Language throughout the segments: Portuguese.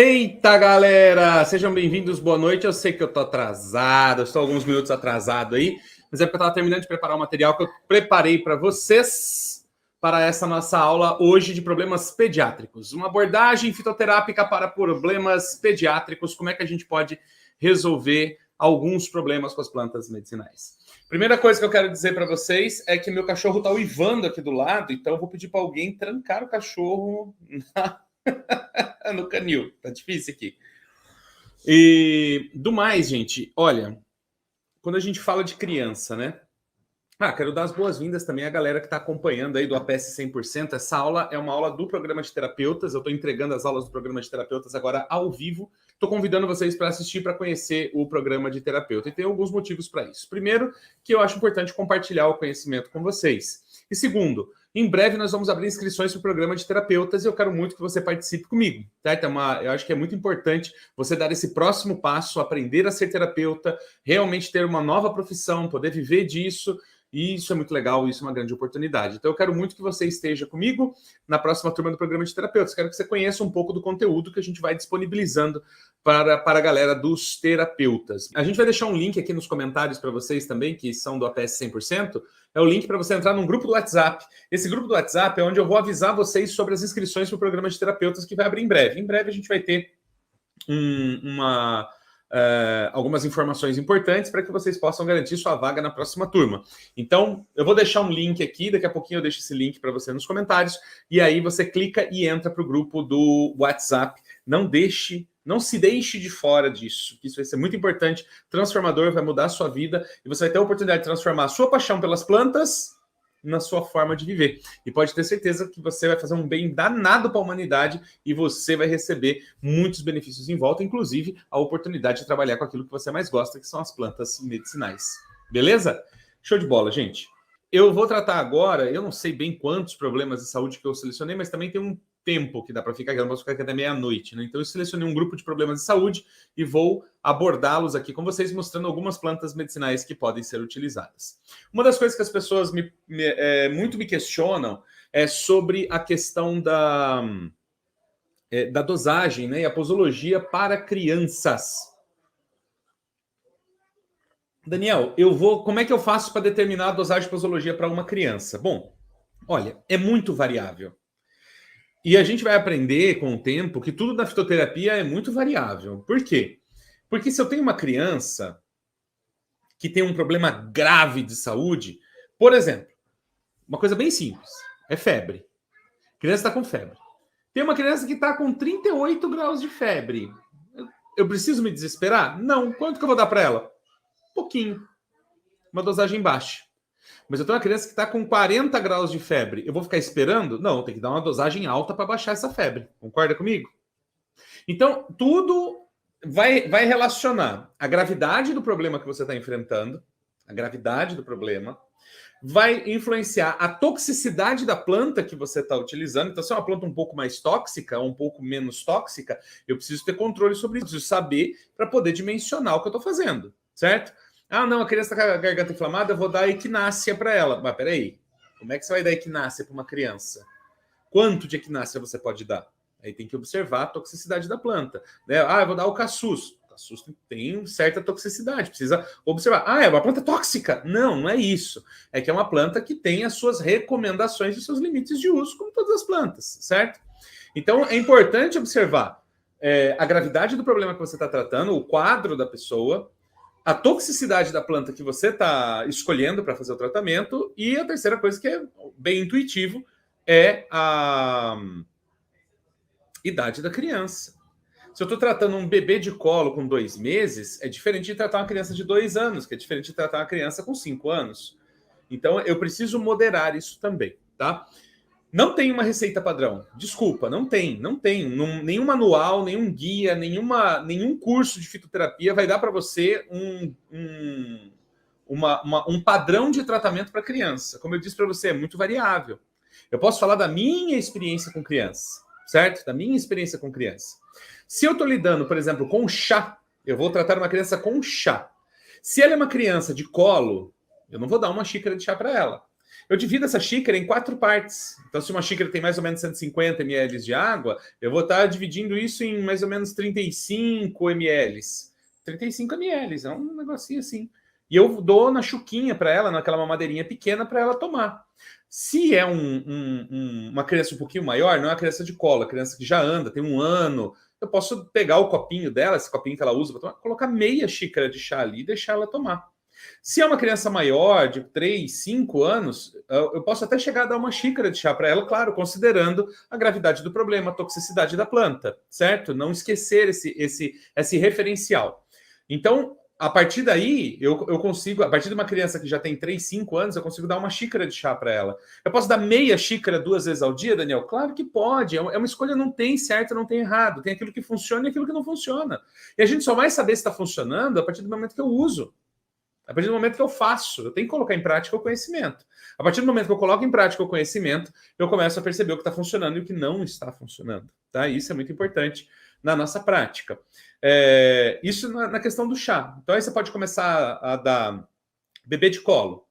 Eita, galera! Sejam bem-vindos, boa noite. Eu sei que eu tô atrasado, estou alguns minutos atrasado aí, mas é porque eu estava terminando de preparar o material que eu preparei para vocês para essa nossa aula hoje de problemas pediátricos. Uma abordagem fitoterápica para problemas pediátricos, como é que a gente pode resolver alguns problemas com as plantas medicinais. Primeira coisa que eu quero dizer para vocês é que meu cachorro está uivando aqui do lado, então eu vou pedir para alguém trancar o cachorro no canil. Tá difícil aqui. E do mais, gente, olha, quando a gente fala de criança, né? Quero dar as boas-vindas também à galera que está acompanhando aí do APS 100%. Essa aula é uma aula do programa de terapeutas. Eu estou entregando as aulas do programa de terapeutas agora ao vivo. Estou convidando vocês para assistir, para conhecer o programa de terapeuta. E tem alguns motivos para isso. Primeiro, que eu acho importante compartilhar o conhecimento com vocês. E segundo, em breve nós vamos abrir inscrições para o programa de terapeutas e eu quero muito que você participe comigo. Tá? Então, eu acho que é muito importante você dar esse próximo passo, aprender a ser terapeuta, realmente ter uma nova profissão, poder viver disso. E isso é muito legal, isso é uma grande oportunidade. Então eu quero muito que você esteja comigo na próxima turma do programa de terapeutas. Quero que você conheça um pouco do conteúdo que a gente vai disponibilizando para a galera dos terapeutas. A gente vai deixar um link aqui nos comentários para vocês também, que são do APS 100%. É o link para você entrar num grupo do WhatsApp. Esse grupo do WhatsApp é onde eu vou avisar vocês sobre as inscrições para o programa de terapeutas que vai abrir em breve. Em breve a gente vai ter algumas informações importantes para que vocês possam garantir sua vaga na próxima turma. Então, eu vou deixar um link aqui, daqui a pouquinho eu deixo esse link para você nos comentários, e aí você clica e entra para o grupo do WhatsApp. Não se deixe de fora disso, isso vai ser muito importante, transformador, vai mudar a sua vida, e você vai ter a oportunidade de transformar a sua paixão pelas plantas na sua forma de viver. E pode ter certeza que você vai fazer um bem danado para a humanidade e você vai receber muitos benefícios em volta, inclusive a oportunidade de trabalhar com aquilo que você mais gosta, que são as plantas medicinais. Beleza? Show de bola, gente. Eu vou tratar agora, eu não sei bem quantos problemas de saúde que eu selecionei, mas também tem um tempo que dá para ficar, que eu não posso ficar aqui até meia-noite, né? Então eu selecionei um grupo de problemas de saúde e vou abordá-los aqui com vocês, mostrando algumas plantas medicinais que podem ser utilizadas. Uma das coisas que as pessoas muito me questionam é sobre a questão da dosagem, né, e a posologia para crianças. Daniel, como é que eu faço para determinar a dosagem de posologia para uma criança? Bom, olha, é muito variável. E a gente vai aprender com o tempo que tudo na fitoterapia é muito variável. Por quê? Porque se eu tenho uma criança que tem um problema grave de saúde, por exemplo, uma coisa bem simples, é febre. A criança está com febre. Tem uma criança que está com 38 graus de febre. Eu preciso me desesperar? Não. Quanto que eu vou dar para ela? Pouquinho. Uma dosagem baixa. Mas eu tenho uma criança que está com 40 graus de febre. Eu vou ficar esperando? Não, tem que dar uma dosagem alta para baixar essa febre. Concorda comigo? Então, tudo vai relacionar a gravidade do problema que você está enfrentando, a gravidade do problema, vai influenciar a toxicidade da planta que você está utilizando. Então, se é uma planta um pouco mais tóxica, um pouco menos tóxica, eu preciso ter controle sobre isso, preciso saber para poder dimensionar o que eu estou fazendo, certo? Não, a criança está com a garganta inflamada, eu vou dar equinácea para ela. Mas peraí, como é que você vai dar equinácea para uma criança? Quanto de equinácea você pode dar? Aí tem que observar a toxicidade da planta. Né? Eu vou dar o caçuz. O caçuz tem certa toxicidade, precisa observar. É uma planta tóxica? Não, não é isso. É que é uma planta que tem as suas recomendações e seus limites de uso, como todas as plantas, certo? Então, é importante observar a gravidade do problema que você está tratando, o quadro da pessoa, a toxicidade da planta que você está escolhendo para fazer o tratamento, e a terceira coisa que é bem intuitivo é a idade da criança. Se eu estou tratando um bebê de colo com 2 meses, é diferente de tratar uma criança de 2 anos, que é diferente de tratar uma criança com 5 anos. Então, eu preciso moderar isso também, tá? Não tem uma receita padrão. Desculpa, não tem. Nenhum manual, nenhum guia, nenhum curso de fitoterapia vai dar para você um padrão de tratamento para criança. Como eu disse para você, é muito variável. Eu posso falar da minha experiência com criança, certo? Da minha experiência com criança. Se eu estou lidando, por exemplo, com chá, eu vou tratar uma criança com chá. Se ela é uma criança de colo, eu não vou dar uma xícara de chá para ela. Eu divido essa xícara em 4 partes. Então, se uma xícara tem mais ou menos 150 ml de água, eu vou estar dividindo isso em mais ou menos 35 ml. 35 ml, é um negocinho assim. E eu dou na chuquinha para ela, naquela mamadeirinha pequena, para ela tomar. Se é uma criança um pouquinho maior, não é uma criança de colo, é uma criança que já anda, tem 1 ano, eu posso pegar o copinho dela, esse copinho que ela usa para tomar, colocar meia xícara de chá ali e deixar ela tomar. Se é uma criança maior, de 3, 5 anos, eu posso até chegar a dar uma xícara de chá para ela, claro, considerando a gravidade do problema, a toxicidade da planta, certo? Não esquecer esse referencial. Então, a partir daí, eu consigo, a partir de uma criança que já tem 3, 5 anos, eu consigo dar uma xícara de chá para ela. Eu posso dar meia xícara 2 vezes ao dia, Daniel? Claro que pode. É uma escolha, não tem certo, não tem errado. Tem aquilo que funciona e aquilo que não funciona. E a gente só vai saber se está funcionando a partir do momento que eu uso. A partir do momento que eu faço, eu tenho que colocar em prática o conhecimento. A partir do momento que eu coloco em prática o conhecimento, eu começo a perceber o que está funcionando e o que não está funcionando. Tá? Isso é muito importante na nossa prática. Isso na questão do chá. Então aí você pode começar a dar bebê de colo.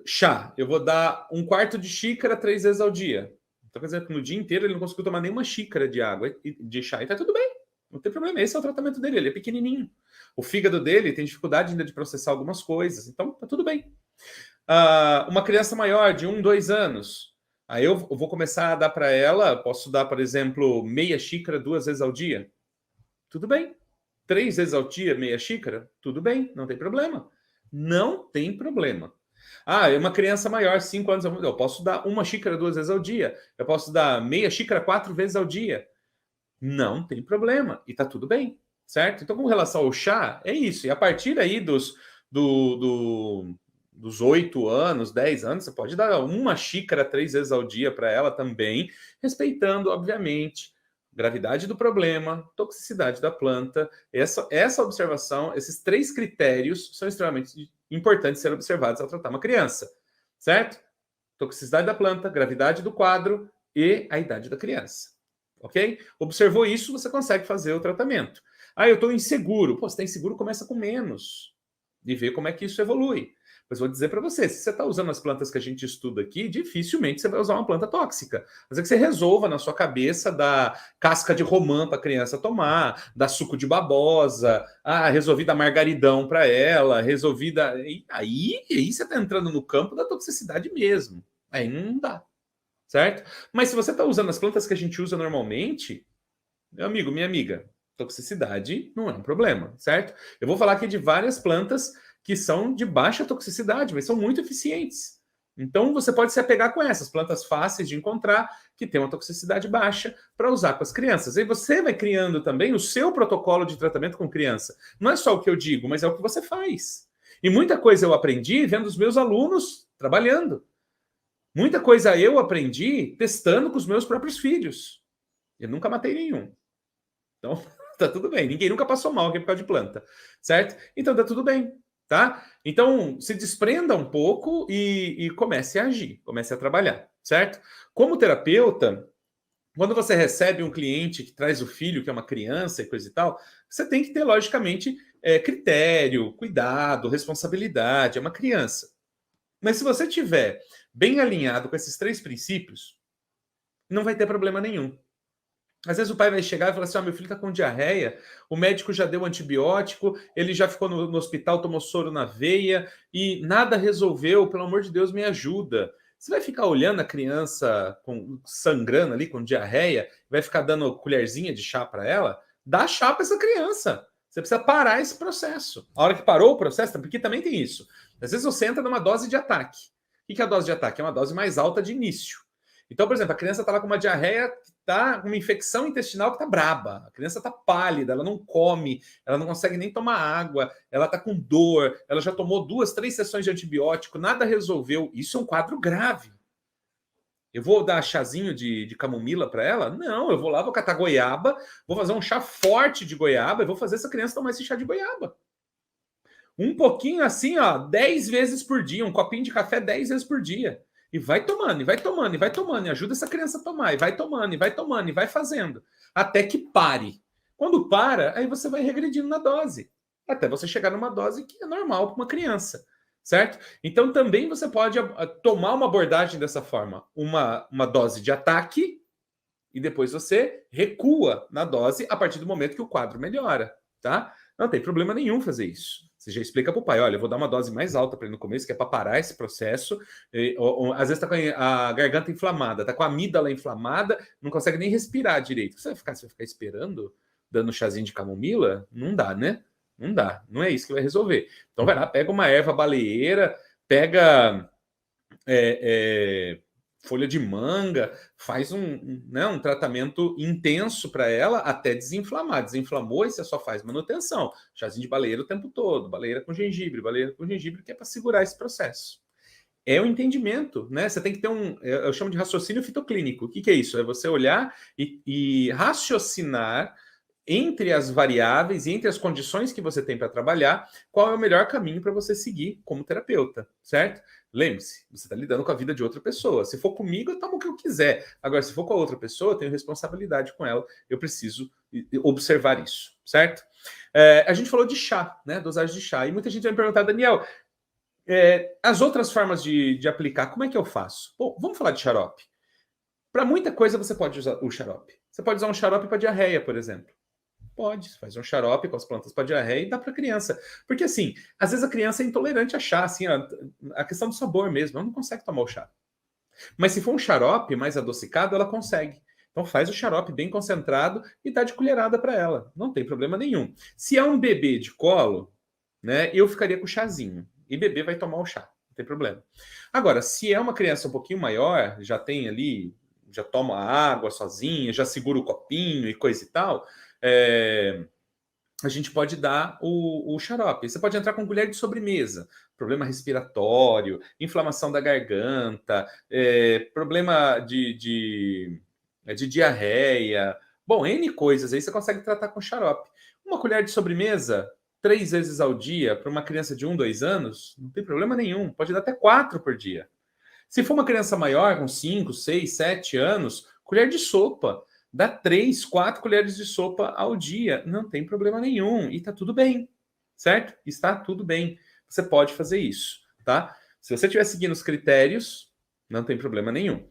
Chá, eu vou dar 1/4 de xícara 3 vezes ao dia. Então, quer dizer, no dia inteiro ele não conseguiu tomar nenhuma xícara de água, de chá, e tá tudo bem. Não tem problema, esse é o tratamento dele, ele é pequenininho. O fígado dele tem dificuldade ainda de processar algumas coisas, então tá tudo bem. Uma criança maior, de 1, 2 anos, aí eu vou começar a dar para ela, posso dar, por exemplo, meia xícara 2 vezes ao dia. Tudo bem. 3 vezes ao dia, meia xícara? Tudo bem, não tem problema. Não tem problema. É uma criança maior, 5 anos, eu posso dar 1 xícara 2 vezes ao dia. Eu posso dar meia xícara 4 vezes ao dia. Não tem problema. E tá tudo bem, certo? Então, com relação ao chá, é isso. E a partir aí dos 8 anos, 10 anos, você pode dar 1 xícara 3 vezes ao dia para ela também, respeitando, obviamente, gravidade do problema, toxicidade da planta. Essa observação, esses 3 critérios são extremamente importantes ser observados ao tratar uma criança, certo? Toxicidade da planta, gravidade do quadro e a idade da criança. Ok? Observou isso, você consegue fazer o tratamento. Eu estou inseguro. Pô, você está inseguro, começa com menos. E vê como é que isso evolui. Mas vou dizer para você, se você está usando as plantas que a gente estuda aqui, dificilmente você vai usar uma planta tóxica. Mas é que você resolva na sua cabeça dar casca de romã para a criança tomar, dar suco de babosa, resolvi dar margaridão para ela, resolvi dar... Aí você está entrando no campo da toxicidade mesmo. Aí não dá. Certo? Mas se você está usando as plantas que a gente usa normalmente, meu amigo, minha amiga, toxicidade não é um problema, certo? Eu vou falar aqui de várias plantas que são de baixa toxicidade, mas são muito eficientes. Então você pode se apegar com essas plantas fáceis de encontrar, que tem uma toxicidade baixa, para usar com as crianças. Aí você vai criando também o seu protocolo de tratamento com criança. Não é só o que eu digo, mas é o que você faz. E muita coisa eu aprendi vendo os meus alunos trabalhando. Muita coisa eu aprendi testando com os meus próprios filhos. Eu nunca matei nenhum. Então, tá tudo bem. Ninguém nunca passou mal aqui por causa de planta, certo? Então, tá tudo bem, tá? Então, se desprenda um pouco e comece a agir, comece a trabalhar, certo? Como terapeuta, quando você recebe um cliente que traz o filho, que é uma criança e coisa e tal, você tem que ter, logicamente, critério, cuidado, responsabilidade. É uma criança. Mas se você tiver bem alinhado com esses 3 princípios, não vai ter problema nenhum. Às vezes o pai vai chegar e falar assim, meu filho está com diarreia, o médico já deu antibiótico, ele já ficou no hospital, tomou soro na veia e nada resolveu, pelo amor de Deus, me ajuda. Você vai ficar olhando a criança sangrando ali, com diarreia, vai ficar dando colherzinha de chá para ela? Dá chá para essa criança. Você precisa parar esse processo. A hora que parou o processo, porque também tem isso. Às vezes você entra numa dose de ataque. O que é a dose de ataque? É uma dose mais alta de início. Então, por exemplo, a criança está lá com uma diarreia, está com uma infecção intestinal que está braba. A criança está pálida, ela não come, ela não consegue nem tomar água, ela está com dor, ela já tomou 2, 3 sessões de antibiótico, nada resolveu. Isso é um quadro grave. Eu vou dar chazinho de camomila para ela? Não, eu vou lá, vou catar goiaba, vou fazer um chá forte de goiaba e vou fazer essa criança tomar esse chá de goiaba. Um pouquinho assim, 10 vezes por dia, um copinho de café 10 vezes por dia. E vai tomando, e vai tomando, e vai tomando, e ajuda essa criança a tomar, e vai tomando, e vai tomando, e vai fazendo, até que pare. Quando para, aí você vai regredindo na dose, até você chegar numa dose que é normal para uma criança. certo? Então também você pode tomar uma abordagem dessa forma, uma dose de ataque e depois você recua na dose a partir do momento que o quadro melhora, tá? Não tem problema nenhum fazer isso. Você já explica para o pai, olha, eu vou dar uma dose mais alta para ele no começo, que é para parar esse processo. Às vezes está com a garganta inflamada, está com a amígdala inflamada, não consegue nem respirar direito. Você vai ficar esperando, dando chazinho de camomila? Não dá, né? Não dá. Não é isso que vai resolver. Então vai lá, pega uma erva baleeira, pega folha de manga, faz um tratamento intenso para ela até desinflamar. Desinflamou e você só faz manutenção. Chazinho de baleeira o tempo todo, baleeira com gengibre, que é para segurar esse processo. É o entendimento, né? Você tem que ter eu chamo de raciocínio fitoclínico. O que é isso? É você olhar e raciocinar entre as variáveis e entre as condições que você tem para trabalhar, qual é o melhor caminho para você seguir como terapeuta, certo? Lembre-se, você está lidando com a vida de outra pessoa. Se for comigo, eu tomo o que eu quiser. Agora, se for com a outra pessoa, eu tenho responsabilidade com ela. Eu preciso observar isso, certo? A gente falou de chá, né? Dosagem de chá. E muita gente vai me perguntar, Daniel, as outras formas de aplicar, como é que eu faço? Bom, vamos falar de xarope. Para muita coisa você pode usar o xarope. Você pode usar um xarope para diarreia, por exemplo. Pode, faz um xarope com as plantas para diarreia e dá para criança. Porque assim, às vezes a criança é intolerante a chá, assim, a questão do sabor mesmo, ela não consegue tomar o chá. Mas se for um xarope mais adocicado, ela consegue. Então faz o xarope bem concentrado e dá de colherada para ela. Não tem problema nenhum. Se é um bebê de colo, né, eu ficaria com o chazinho. E bebê vai tomar o chá, não tem problema. Agora, se é uma criança um pouquinho maior, já tem ali, já toma água sozinha, já segura o copinho e coisa e tal, a gente pode dar o xarope. Você pode entrar com colher de sobremesa, problema respiratório, inflamação da garganta, problema de diarreia. Bom, N coisas aí você consegue tratar com xarope. Uma colher de sobremesa 3 vezes ao dia para uma criança de 1, 2 anos, não tem problema nenhum. Pode dar até 4 por dia. Se for uma criança maior, com 5, 6, 7 anos, colher de sopa. Dá 3, 4 colheres de sopa ao dia. Não tem problema nenhum. E tá tudo bem. Certo? Está tudo bem. Você pode fazer isso, tá? Se você estiver seguindo os critérios, não tem problema nenhum.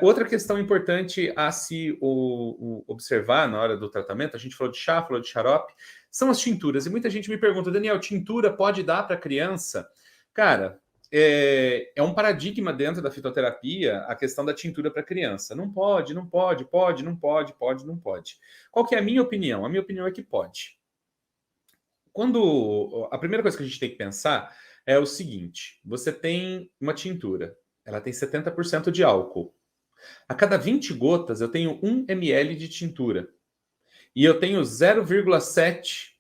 Outra questão importante a se observar na hora do tratamento, a gente falou de chá, falou de xarope, são as tinturas. E muita gente me pergunta, Daniel, tintura pode dar para criança? Cara, é um paradigma dentro da fitoterapia a questão da tintura para criança. Não pode, não pode, pode, não pode, pode, não pode. Qual que é a minha opinião? A minha opinião é que pode. A primeira coisa que a gente tem que pensar é o seguinte: você tem uma tintura, ela tem 70% de álcool. A cada 20 gotas eu tenho 1 ml de tintura. E eu tenho 0,7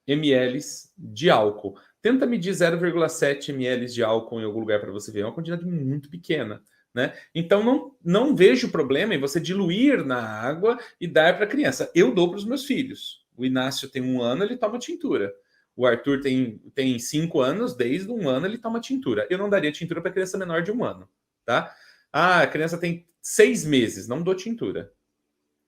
ml de álcool. Tenta medir 0,7 ml de álcool em algum lugar para você ver. É uma quantidade muito pequena, né? Então, não vejo problema em você diluir na água e dar para a criança. Eu dou para os meus filhos. O Inácio tem 1 ano, ele toma tintura. O Arthur tem 5 anos, desde 1 ano ele toma tintura. Eu não daria tintura para criança menor de 1 ano, tá? A criança tem 6 meses, não dou tintura.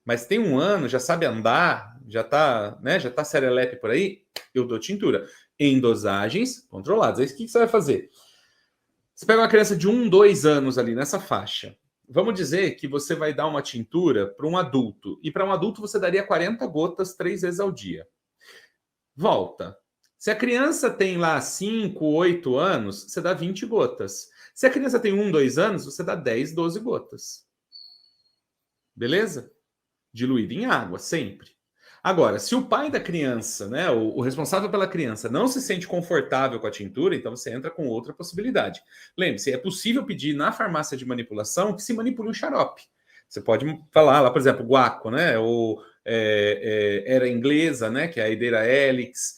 Mas tem 1 ano, já sabe andar, já tá serelepe por aí, eu dou tintura. Em dosagens controladas. Aí o que você vai fazer? Você pega uma criança de 1, 2 anos ali nessa faixa. Vamos dizer que você vai dar uma tintura para um adulto. E para um adulto você daria 40 gotas 3 vezes ao dia. Volta. Se a criança tem lá 5, 8 anos, você dá 20 gotas. Se a criança tem 1, 2 anos, você dá 10, 12 gotas. Beleza? Diluído em água, sempre. Agora, se o pai da criança, né, o responsável pela criança, não se sente confortável com a tintura, então você entra com outra possibilidade. Lembre-se, é possível pedir na farmácia de manipulação que se manipule um xarope. Você pode falar lá, por exemplo, guaco, né, ou era inglesa, né, que é a Hydera helix,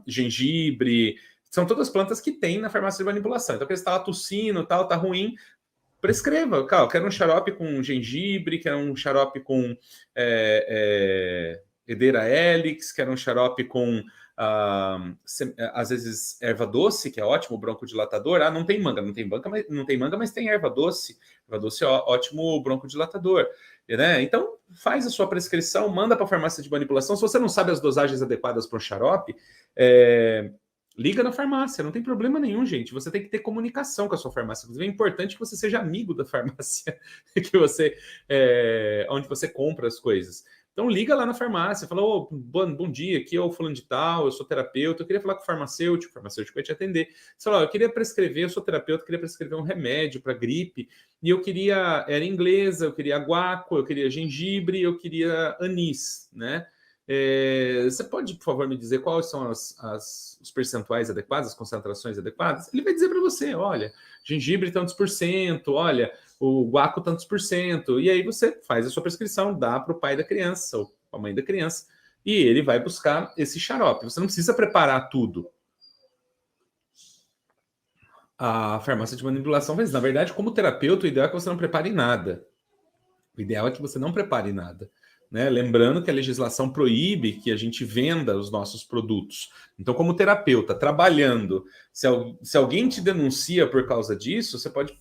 gengibre, são todas plantas que tem na farmácia de manipulação. Então, que você está tossindo, tal, tá ruim, prescreva, cara, quero um xarope com gengibre, quero um xarope com Hydera helix, quero um xarope com, às vezes, erva doce, que é ótimo, broncodilatador. Não tem manga, mas tem erva doce. Erva doce é ótimo broncodilatador. Né? Então, faz a sua prescrição, manda para a farmácia de manipulação. Se você não sabe as dosagens adequadas para o xarope, Liga na farmácia, não tem problema nenhum, gente. Você tem que ter comunicação com a sua farmácia. Inclusive, é importante que você seja amigo da farmácia que você, onde você compra as coisas. Então, liga lá na farmácia, fala: "Ô, bom dia, aqui é o fulano de tal, eu sou terapeuta, eu queria falar com o farmacêutico vai te atender. Você fala: "Ó, eu queria prescrever, eu sou terapeuta, eu queria prescrever um remédio para gripe, e eu queria, era inglesa, eu queria guaco, eu queria gengibre, eu queria anis, né? Você pode, por favor, me dizer quais são os percentuais adequados, as concentrações adequadas?" Ele vai dizer para você: "Olha, gengibre tantos por cento, olha, o guaco tantos por cento." E aí você faz a sua prescrição, dá para o pai da criança ou a mãe da criança, e ele vai buscar esse xarope. Você não precisa preparar tudo. A farmácia de manipulação faz. Na verdade, como terapeuta, o ideal é que você não prepare nada. O ideal é que você não prepare nada. Né? Lembrando que a legislação proíbe que a gente venda os nossos produtos. Então, como terapeuta, trabalhando, se alguém te denuncia por causa disso, você pode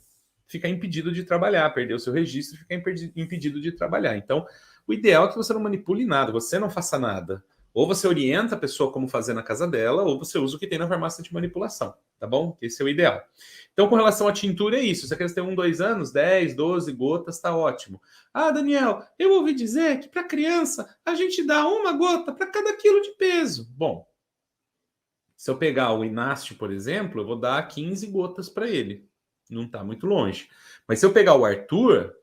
ficar impedido de trabalhar, perder o seu registro e ficar impedido de trabalhar. Então, o ideal é que você não manipule nada, você não faça nada. Ou você orienta a pessoa como fazer na casa dela, ou você usa o que tem na farmácia de manipulação, tá bom? Esse é o ideal. Então, com relação à tintura, é isso. Se a criança tem 1, 2 anos, 10, 12 gotas, tá ótimo. Ah, Daniel, eu ouvi dizer que para criança a gente dá uma gota para cada quilo de peso. Bom, se eu pegar o Inácio, por exemplo, eu vou dar 15 gotas para ele. Não está muito longe. Mas se eu pegar o Arthur,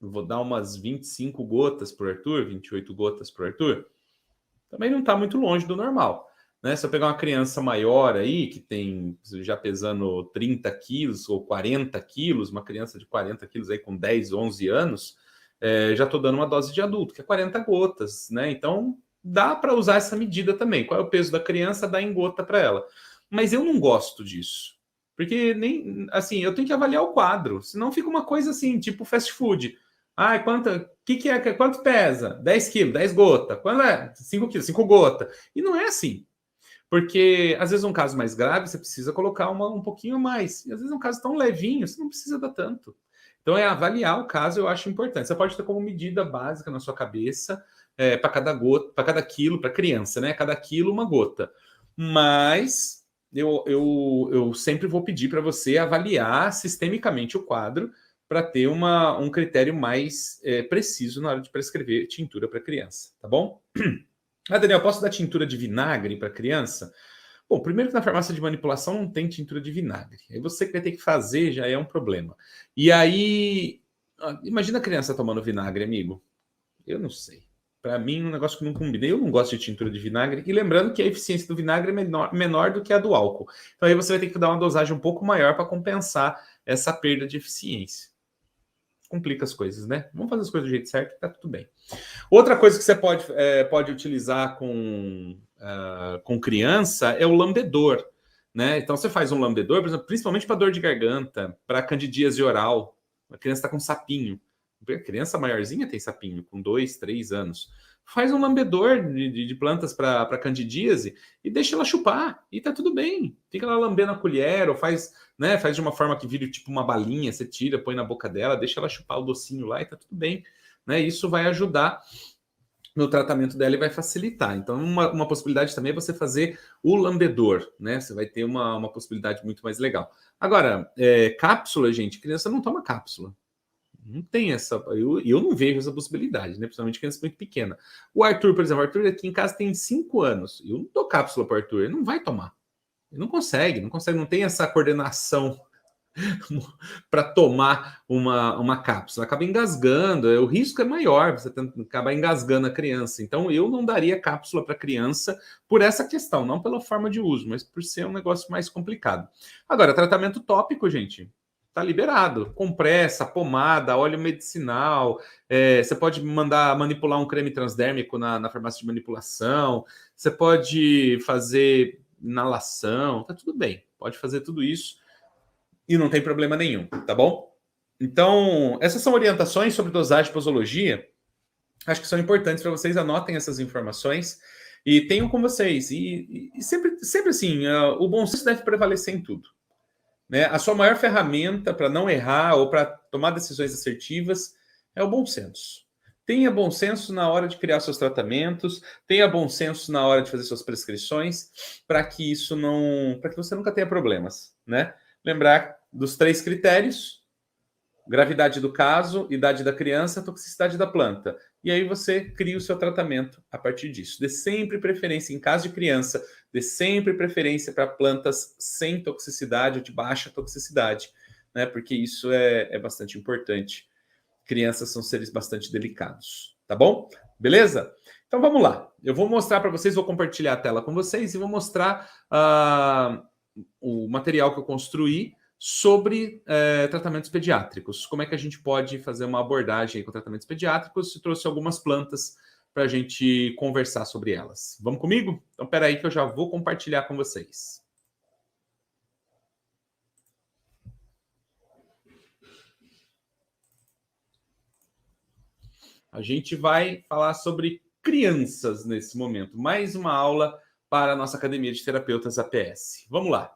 eu vou dar umas 25 gotas para o Arthur, 28 gotas para o Arthur. Também não está muito longe do normal. Né? Se eu pegar uma criança maior aí, que tem já pesando 30 quilos ou 40 quilos, uma criança de 40 quilos aí com 10, 11 anos, já estou dando uma dose de adulto, que é 40 gotas. Né? Então, dá para usar essa medida também. Qual é o peso da criança? Dá em gota para ela. Mas eu não gosto disso. Porque nem assim, eu tenho que avaliar o quadro, senão fica uma coisa assim, tipo fast food. Ah, que é? Quanto pesa? 10 quilos, 10 gotas. Quando é? 5 quilos, 5 gotas. E não é assim. Porque, às vezes, um caso mais grave, você precisa colocar um pouquinho mais. E, às vezes, um caso tão levinho, você não precisa dar tanto. Então, avaliar o caso, eu acho importante. Você pode ter como medida básica na sua cabeça, para cada gota, para cada quilo, para criança, né? Cada quilo, uma gota. Mas eu sempre vou pedir para você avaliar sistemicamente o quadro para ter um critério mais preciso na hora de prescrever tintura para criança, tá bom? Ah, Daniel, posso dar tintura de vinagre para criança? Bom, primeiro que na farmácia de manipulação não tem tintura de vinagre. Aí você que vai ter que fazer já é um problema. E aí, imagina a criança tomando vinagre, amigo. Eu não sei. Para mim, um negócio que não combina. Eu não gosto de tintura de vinagre. E lembrando que a eficiência do vinagre é menor do que a do álcool. Então aí você vai ter que dar uma dosagem um pouco maior para compensar essa perda de eficiência. Complica as coisas, né? Vamos fazer as coisas do jeito certo e tá tudo bem. Outra coisa que você pode utilizar com criança é o lambedor. Né? Então você faz um lambedor, por exemplo, principalmente para dor de garganta, para candidíase oral. A criança está com sapinho. A criança maiorzinha tem sapinho, com 2, 3 anos. Faz um lambedor de plantas para candidíase e deixa ela chupar. E tá tudo bem. Fica lá lambendo a colher, ou faz de uma forma que vire tipo uma balinha, você tira, põe na boca dela, deixa ela chupar o docinho lá e tá tudo bem. Né? Isso vai ajudar no tratamento dela e vai facilitar. Então, uma possibilidade também é você fazer o lambedor, né? Você vai ter uma possibilidade muito mais legal. Agora, cápsula, gente, criança não toma cápsula. Não tem essa. Eu não vejo essa possibilidade, né? Principalmente criança muito pequena. O Arthur, por exemplo, o Arthur aqui em casa tem 5 anos. Eu não dou cápsula para o Arthur, ele não vai tomar. Ele não consegue, não tem essa coordenação para tomar uma cápsula. Acaba engasgando, o risco é maior, você acabar engasgando a criança. Então, eu não daria cápsula para criança por essa questão, não pela forma de uso, mas por ser um negócio mais complicado. Agora, tratamento tópico, gente, tá liberado. Compressa, pomada, óleo medicinal. Você pode manipular um creme transdérmico na farmácia de manipulação. Você pode fazer inalação. Tá tudo bem. Pode fazer tudo isso e não tem problema nenhum, tá bom? Então, essas são orientações sobre dosagem e posologia. Acho que são importantes para vocês. Anotem essas informações e tenham com vocês. E sempre assim, o bom senso deve prevalecer em tudo. Né? A sua maior ferramenta para não errar ou para tomar decisões assertivas é o bom senso. Tenha bom senso na hora de criar seus tratamentos, tenha bom senso na hora de fazer suas prescrições, para que isso não, para que você nunca tenha problemas, né? Lembrar dos 3 critérios: gravidade do caso, idade da criança, toxicidade da planta. E aí você cria o seu tratamento a partir disso. Dê sempre preferência, em caso de criança, dê sempre preferência para plantas sem toxicidade ou de baixa toxicidade, né? Porque isso é bastante importante. Crianças são seres bastante delicados, tá bom? Beleza? Então vamos lá. Eu vou mostrar para vocês, vou compartilhar a tela com vocês e vou mostrar o material que eu construí sobre tratamentos pediátricos. Como é que a gente pode fazer uma abordagem com tratamentos pediátricos? Eu trouxe algumas plantas para a gente conversar sobre elas. Vamos comigo? Então, espera aí que eu já vou compartilhar com vocês. A gente vai falar sobre crianças nesse momento. Mais uma aula para a nossa Academia de Terapeutas APS. Vamos lá.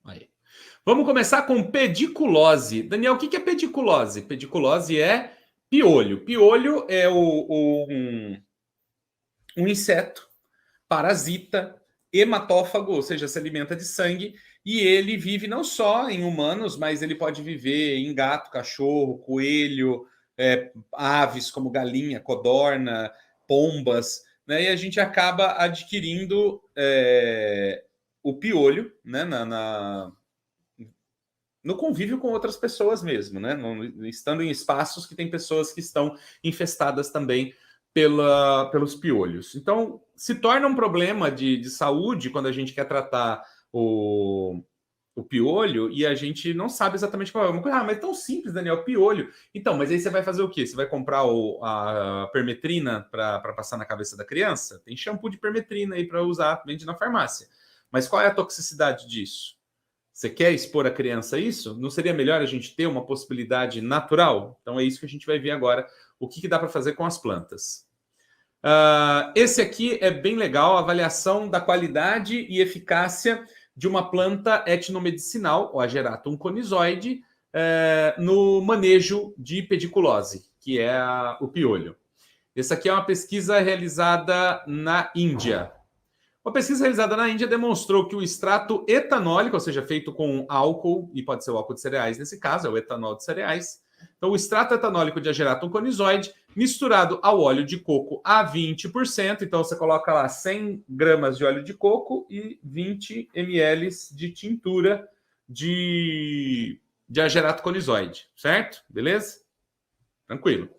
Aí. Vamos começar com pediculose. Daniel, o que é pediculose? Pediculose é piolho. Piolho é um inseto parasita, hematófago, ou seja, se alimenta de sangue, e ele vive não só em humanos, mas ele pode viver em gato, cachorro, coelho, aves como galinha, codorna, pombas, né? E a gente acaba adquirindo o piolho, né? No convívio com outras pessoas mesmo, né? Estando em espaços que tem pessoas que estão infestadas também pelos piolhos. Então, se torna um problema de saúde quando a gente quer tratar o piolho e a gente não sabe exatamente qual é. Uma coisa, mas é tão simples, Daniel, piolho. Então, mas aí você vai fazer o quê? Você vai comprar a permetrina para passar na cabeça da criança? Tem shampoo de permetrina aí para usar, vende na farmácia. Mas qual é a toxicidade disso? Você quer expor a criança a isso? Não seria melhor a gente ter uma possibilidade natural? Então é isso que a gente vai ver agora, o que dá para fazer com as plantas. Esse aqui é bem legal, a avaliação da qualidade e eficácia de uma planta etnomedicinal, o Ageratum conizoide, no manejo de pediculose, que é o piolho. Essa aqui é uma pesquisa realizada na Índia. Uma pesquisa realizada na Índia demonstrou que o extrato etanólico, ou seja, feito com álcool, e pode ser o álcool de cereais nesse caso, é o etanol de cereais. Então, o extrato etanólico de Ageratum conizoide, misturado ao óleo de coco a 20%. Então, você coloca lá 100 gramas de óleo de coco e 20 ml de tintura de Ageratum conizoide, certo? Beleza? Tranquilo.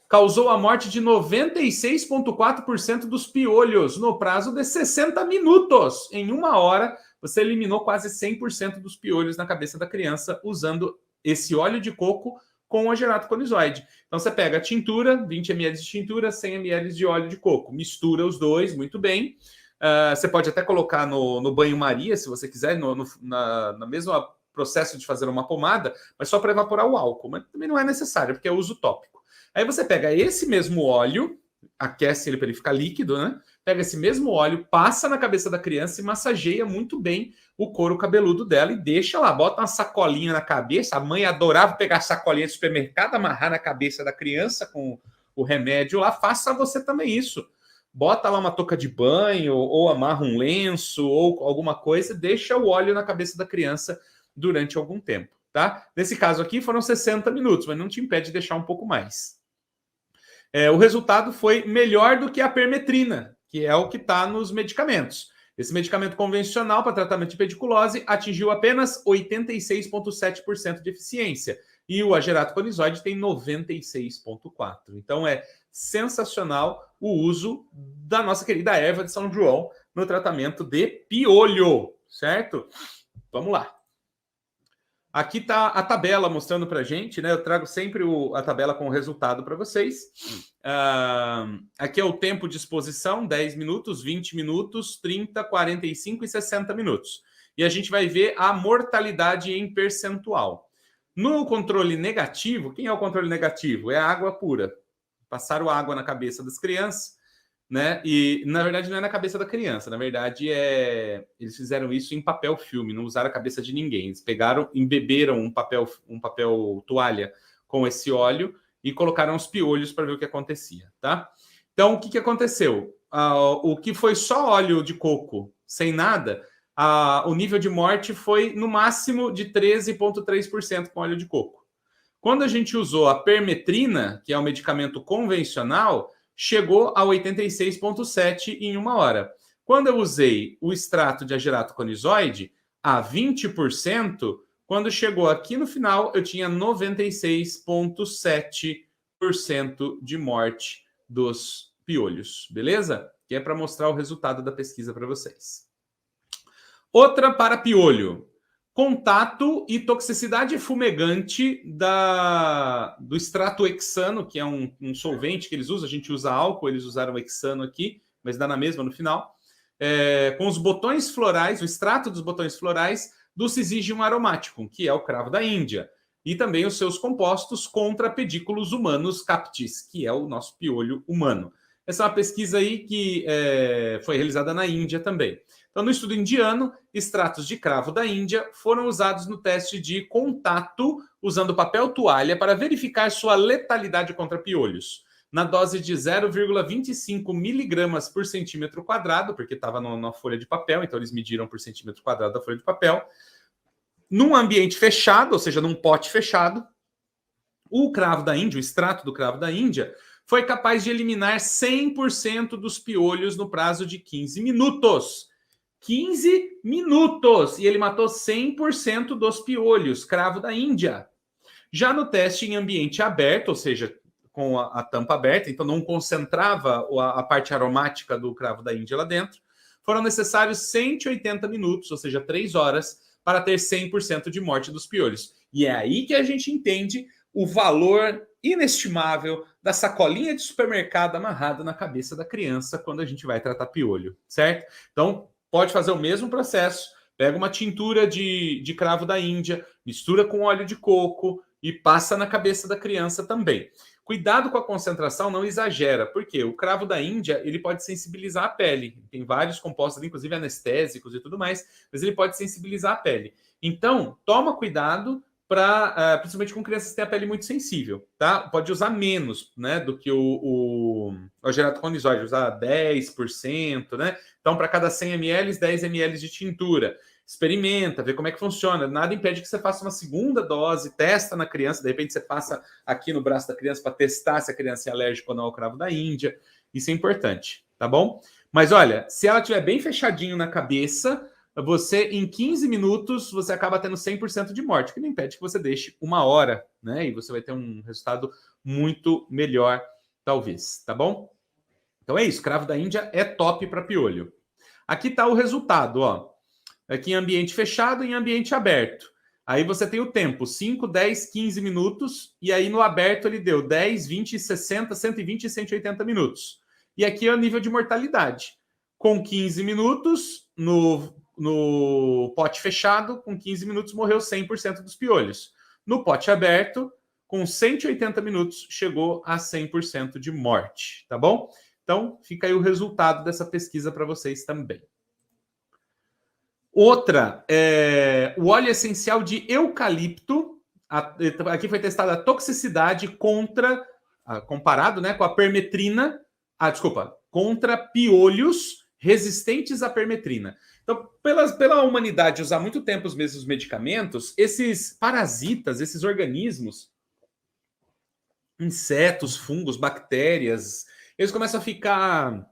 Causou a morte de 96,4% dos piolhos no prazo de 60 minutos. Em 1 hora, você eliminou quase 100% dos piolhos na cabeça da criança usando esse óleo de coco com o Ageratum conizoide. Então, você pega a tintura, 20 ml de tintura, 100 ml de óleo de coco. Mistura os dois muito bem. Você pode até colocar no banho-maria, se você quiser, na mesma processo de fazer uma pomada, mas só para evaporar o álcool. Mas também não é necessário, porque é uso tópico. Aí você pega esse mesmo óleo, aquece ele para ele ficar líquido, né? Pega esse mesmo óleo, passa na cabeça da criança e massageia muito bem o couro cabeludo dela e deixa lá, bota uma sacolinha na cabeça. A mãe adorava pegar a sacolinha do supermercado, amarrar na cabeça da criança com o remédio lá. Faça você também isso. Bota lá uma touca de banho, ou amarra um lenço, ou alguma coisa, deixa o óleo na cabeça da criança durante algum tempo, tá? Nesse caso aqui foram 60 minutos, mas não te impede de deixar um pouco mais. O resultado foi melhor do que a permetrina, que é o que está nos medicamentos. Esse medicamento convencional para tratamento de pediculose atingiu apenas 86,7% de eficiência. E o Ageratum conizoide tem 96,4%. Então é sensacional o uso da nossa querida erva de São João no tratamento de piolho, certo? Vamos lá. Aqui está a tabela mostrando para a gente, né? Eu trago sempre a tabela com o resultado para vocês. Aqui é o tempo de exposição, 10 minutos, 20 minutos, 30, 45 e 60 minutos. E a gente vai ver a mortalidade em percentual. No controle negativo, quem é o controle negativo? É a água pura. Passaram água na cabeça das crianças, né? E na verdade não é na cabeça da criança, na verdade eles fizeram isso em papel filme, não usaram a cabeça de ninguém. Eles pegaram, embeberam um papel toalha com esse óleo e colocaram os piolhos para ver o que acontecia, tá? Então o que aconteceu? O que foi só óleo de coco, sem nada, o nível de morte foi no máximo de 13,3% com óleo de coco. Quando a gente usou a permetrina, que é um medicamento convencional, chegou a 86,7% em 1 hora. Quando eu usei o extrato de agerato conizoide, a 20%, quando chegou aqui no final, eu tinha 96,7% de morte dos piolhos, beleza? Que é para mostrar o resultado da pesquisa para vocês. Outra para piolho. Contato e toxicidade fumegante do extrato hexano, que é um solvente que eles usam. A gente usa álcool, eles usaram hexano aqui, mas dá na mesma no final. Com os botões florais, o extrato dos botões florais do Syzygium aromaticum, que é o cravo da Índia. E também os seus compostos contra pedículos humanos captis, que é o nosso piolho humano. Essa é uma pesquisa aí que foi realizada na Índia também. Então, no estudo indiano, extratos de cravo da Índia foram usados no teste de contato usando papel toalha para verificar sua letalidade contra piolhos. Na dose de 0,25 miligramas por centímetro quadrado, porque estava na folha de papel, então eles mediram por centímetro quadrado da folha de papel. Num ambiente fechado, ou seja, num pote fechado, o cravo da Índia, o extrato do cravo da Índia, foi capaz de eliminar 100% dos piolhos no prazo de 15 minutos. 15 minutos! E ele matou 100% dos piolhos, cravo da Índia. Já no teste em ambiente aberto, ou seja, com a tampa aberta, então não concentrava a parte aromática do cravo da Índia lá dentro, foram necessários 180 minutos, ou seja, 3 horas, para ter 100% de morte dos piolhos. E é aí que a gente entende o valor inestimável da sacolinha de supermercado amarrada na cabeça da criança quando a gente vai tratar piolho, certo? Então, pode fazer o mesmo processo, pega uma tintura de cravo da Índia, mistura com óleo de coco e passa na cabeça da criança também. Cuidado com a concentração, não exagera, porque o cravo da Índia ele pode sensibilizar a pele. Tem vários compostos, inclusive anestésicos e tudo mais, mas ele pode sensibilizar a pele. Então, toma cuidado principalmente com crianças que têm a pele muito sensível, tá? Pode usar menos, né, do que o agerato conizoide, usar 10%, né? Então, para cada 100 ml, 10 ml de tintura. Experimenta, vê como é que funciona. Nada impede que você faça uma segunda dose, testa na criança, de repente você passa aqui no braço da criança para testar se a criança é alérgica ou não ao cravo da Índia. Isso é importante, tá bom? Mas olha, se ela estiver bem fechadinho na cabeça, você, em 15 minutos, você acaba tendo 100% de morte, que não impede que você deixe 1 hora, né? E você vai ter um resultado muito melhor, talvez, tá bom? Então é isso, cravo da Índia é top para piolho. Aqui está o resultado, ó. Aqui em ambiente fechado e em ambiente aberto. Aí você tem o tempo, 5, 10, 15 minutos, e aí no aberto ele deu 10, 20, 60, 120 e 180 minutos. E aqui é o nível de mortalidade. Com 15 minutos, no pote fechado, com 15 minutos, morreu 100% dos piolhos. No pote aberto, com 180 minutos, chegou a 100% de morte, tá bom? Então, fica aí o resultado dessa pesquisa para vocês também. Outra, o óleo essencial de eucalipto. Aqui foi testada a toxicidade comparado, né, com a permetrina. Contra piolhos resistentes à permetrina. Então, pela humanidade usar muito tempo os mesmos medicamentos, esses parasitas, esses organismos, insetos, fungos, bactérias, eles começam a ficar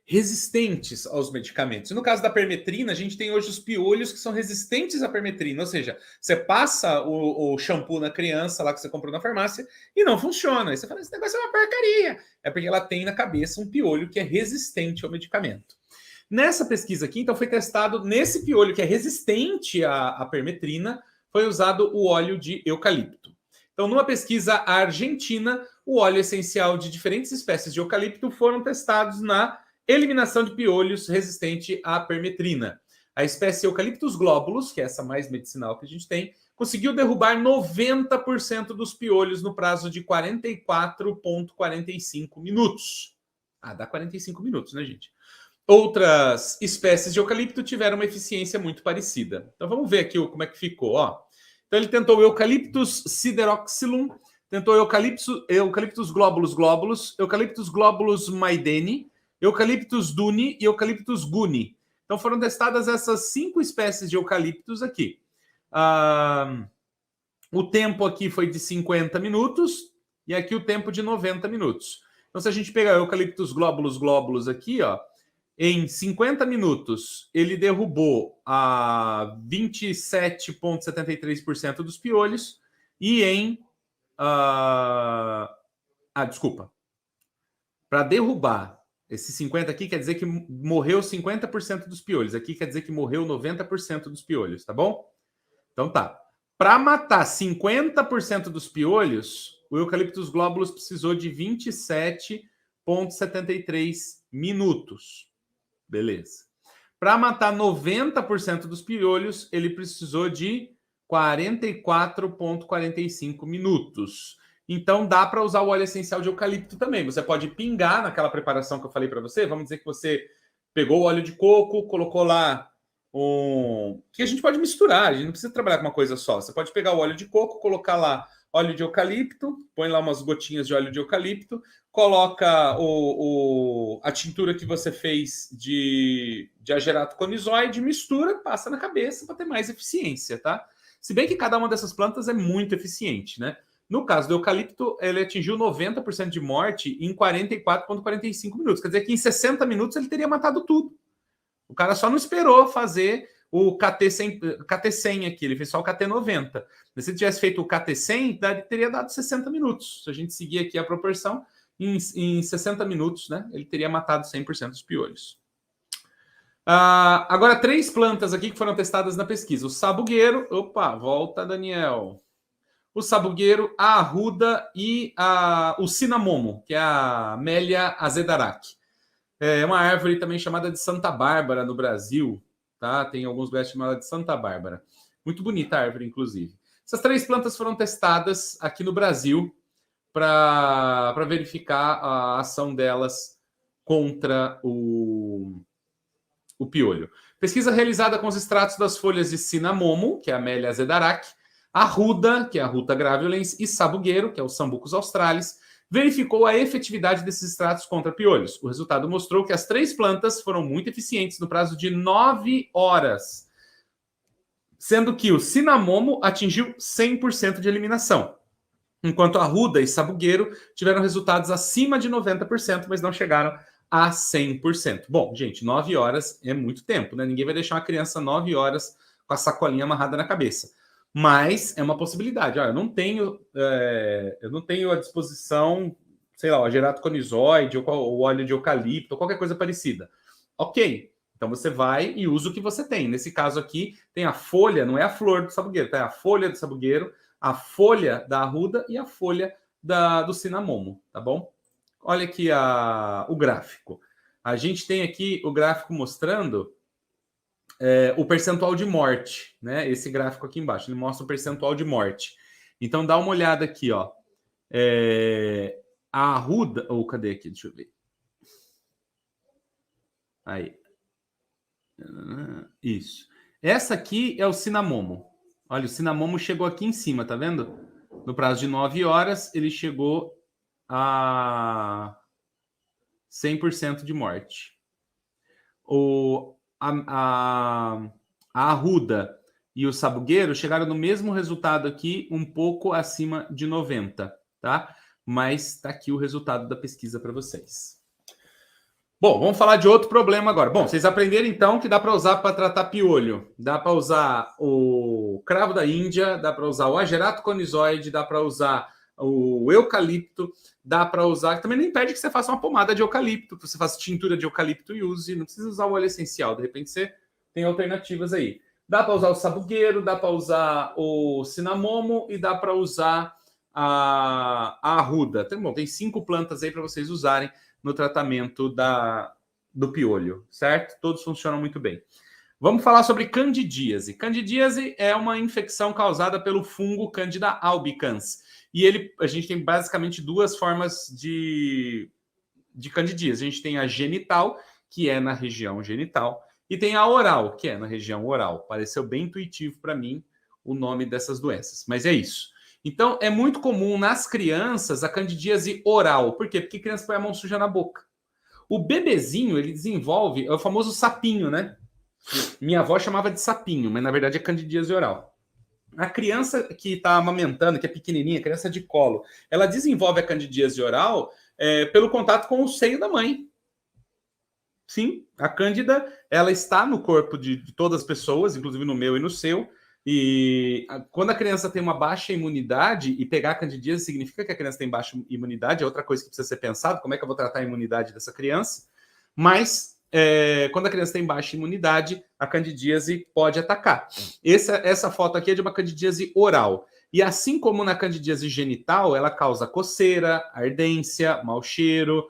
resistentes aos medicamentos. E no caso da permetrina, a gente tem hoje os piolhos que são resistentes à permetrina, ou seja, você passa o shampoo na criança lá que você comprou na farmácia e não funciona. Aí você fala, esse negócio é uma porcaria. É porque ela tem na cabeça um piolho que é resistente ao medicamento. Nessa pesquisa aqui, então, foi testado nesse piolho que é resistente à permetrina, foi usado o óleo de eucalipto. Então, numa pesquisa argentina, o óleo essencial de diferentes espécies de eucalipto foram testados na eliminação de piolhos resistente à permetrina. A espécie Eucalyptus globulus, que é essa mais medicinal que a gente tem, conseguiu derrubar 90% dos piolhos no prazo de 44,45 minutos. Dá 45 minutos, né, gente? Outras espécies de eucalipto tiveram uma eficiência muito parecida. Então vamos ver aqui como é que ficou, ó. Então ele tentou o Eucalyptus sideroxylum, tentou Eucalyptus globulus, Eucalyptus globulus maideni, Eucalyptus duni e Eucalyptus guni. Então foram testadas essas 5 espécies de eucaliptos aqui. O tempo aqui foi de 50 minutos e aqui o tempo de 90 minutos. Então se a gente pegar o Eucalyptus globulus aqui, ó, em 50 minutos, ele derrubou a 27,73% dos piolhos e em... desculpa. Para derrubar esse 50 aqui, quer dizer que morreu 50% dos piolhos. Aqui quer dizer que morreu 90% dos piolhos, tá bom? Então tá. Para matar 50% dos piolhos, o Eucalyptus globulus precisou de 27,73 minutos. Beleza. Para matar 90% dos piolhos, ele precisou de 44,45 minutos. Então, dá para usar o óleo essencial de eucalipto também. Você pode pingar naquela preparação que eu falei para você. Vamos dizer que você pegou o óleo de coco, colocou lá que a gente pode misturar. A gente não precisa trabalhar com uma coisa só. Você pode pegar o óleo de coco, colocar lá óleo de eucalipto, põe lá umas gotinhas de óleo de eucalipto, coloca a tintura que você fez de agerato conizoide, mistura, passa na cabeça para ter mais eficiência, tá? Se bem que cada uma dessas plantas é muito eficiente, né? No caso do eucalipto, ele atingiu 90% de morte em 44,45 minutos. Quer dizer que em 60 minutos ele teria matado tudo. O cara só não esperou fazer o KT100 aqui, ele fez só o KT90. Mas se ele tivesse feito o KT100, teria dado 60 minutos. Se a gente seguir aqui a proporção, em 60 minutos, né, ele teria matado 100% dos piolhos. Agora, 3 plantas aqui que foram testadas na pesquisa. O sabugueiro, volta, Daniel. O sabugueiro, a arruda e o cinamomo, que é a Amelia azedarac. É uma árvore também chamada de Santa Bárbara no Brasil, tá? Tem alguns lugares chamados de Santa Bárbara. Muito bonita a árvore, inclusive. Essas 3 plantas foram testadas aqui no Brasil para verificar a ação delas contra o piolho. Pesquisa realizada com os extratos das folhas de cinamomo, que é a Amelia azedarac, arruda, que é a Ruta graveolens, e sabugueiro, que é o Sambucus australis, verificou a efetividade desses extratos contra piolhos. O resultado mostrou que as 3 plantas foram muito eficientes no prazo de 9 horas, sendo que o cinamomo atingiu 100% de eliminação, enquanto a arruda e sabugueiro tiveram resultados acima de 90%, mas não chegaram a 100%. Bom, gente, 9 horas é muito tempo, né? Ninguém vai deixar uma criança 9 horas com a sacolinha amarrada na cabeça. Mas é uma possibilidade. Olha, eu não tenho à disposição, sei lá, o agerato conizoide ou o óleo de eucalipto, ou qualquer coisa parecida. Ok, então você vai e usa o que você tem. Nesse caso aqui, tem a folha, não é a flor do sabugueiro, tá? É a folha do sabugueiro, a folha da arruda e a folha do cinamomo, tá bom? Olha aqui o gráfico. A gente tem aqui o gráfico mostrando o percentual de morte, né? Esse gráfico aqui embaixo, ele mostra o percentual de morte. Então, dá uma olhada aqui, ó. A arruda... cadê aqui? Deixa eu ver. Aí. Isso. Essa aqui é o cinamomo. Olha, o cinamomo chegou aqui em cima, tá vendo? No prazo de 9 horas, ele chegou a 100% de morte. A arruda e o sabugueiro chegaram no mesmo resultado aqui, um pouco acima de 90, tá? Mas tá aqui o resultado da pesquisa para vocês. Bom, vamos falar de outro problema agora. Bom, vocês aprenderam então que dá para usar para tratar piolho. Dá para usar o cravo da Índia, dá para usar o agerato conizoide, dá para usar o eucalipto, dá para usar... Também não impede que você faça uma pomada de eucalipto, que você faça tintura de eucalipto e use. Não precisa usar o óleo essencial, de repente você tem alternativas aí. Dá para usar o sabugueiro, dá para usar o cinamomo e dá para usar a arruda. Tem 5 plantas aí para vocês usarem no tratamento do piolho, certo? Todos funcionam muito bem. Vamos falar sobre candidíase. Candidíase é uma infecção causada pelo fungo Candida albicans. E a gente tem basicamente 2 formas de de candidíase. A gente tem a genital, que é na região genital, e tem a oral, que é na região oral. Pareceu bem intuitivo para mim o nome dessas doenças, mas é isso. Então, é muito comum nas crianças a candidíase oral. Por quê? Porque a criança põe a mão suja na boca. O bebezinho, ele desenvolve, é o famoso sapinho, né? Minha avó chamava de sapinho, mas na verdade é candidíase oral. A criança que está amamentando, que é pequenininha, criança de colo, ela desenvolve a candidíase oral pelo contato com o seio da mãe. Sim, a cândida, ela está no corpo de todas as pessoas, inclusive no meu e no seu, e quando a criança tem uma baixa imunidade, e pegar a candidíase significa que a criança tem baixa imunidade, é outra coisa que precisa ser pensado, como é que eu vou tratar a imunidade dessa criança, mas quando a criança tem baixa imunidade, a candidíase pode atacar. Essa foto aqui é de uma candidíase oral. E assim como na candidíase genital, ela causa coceira, ardência, mau cheiro,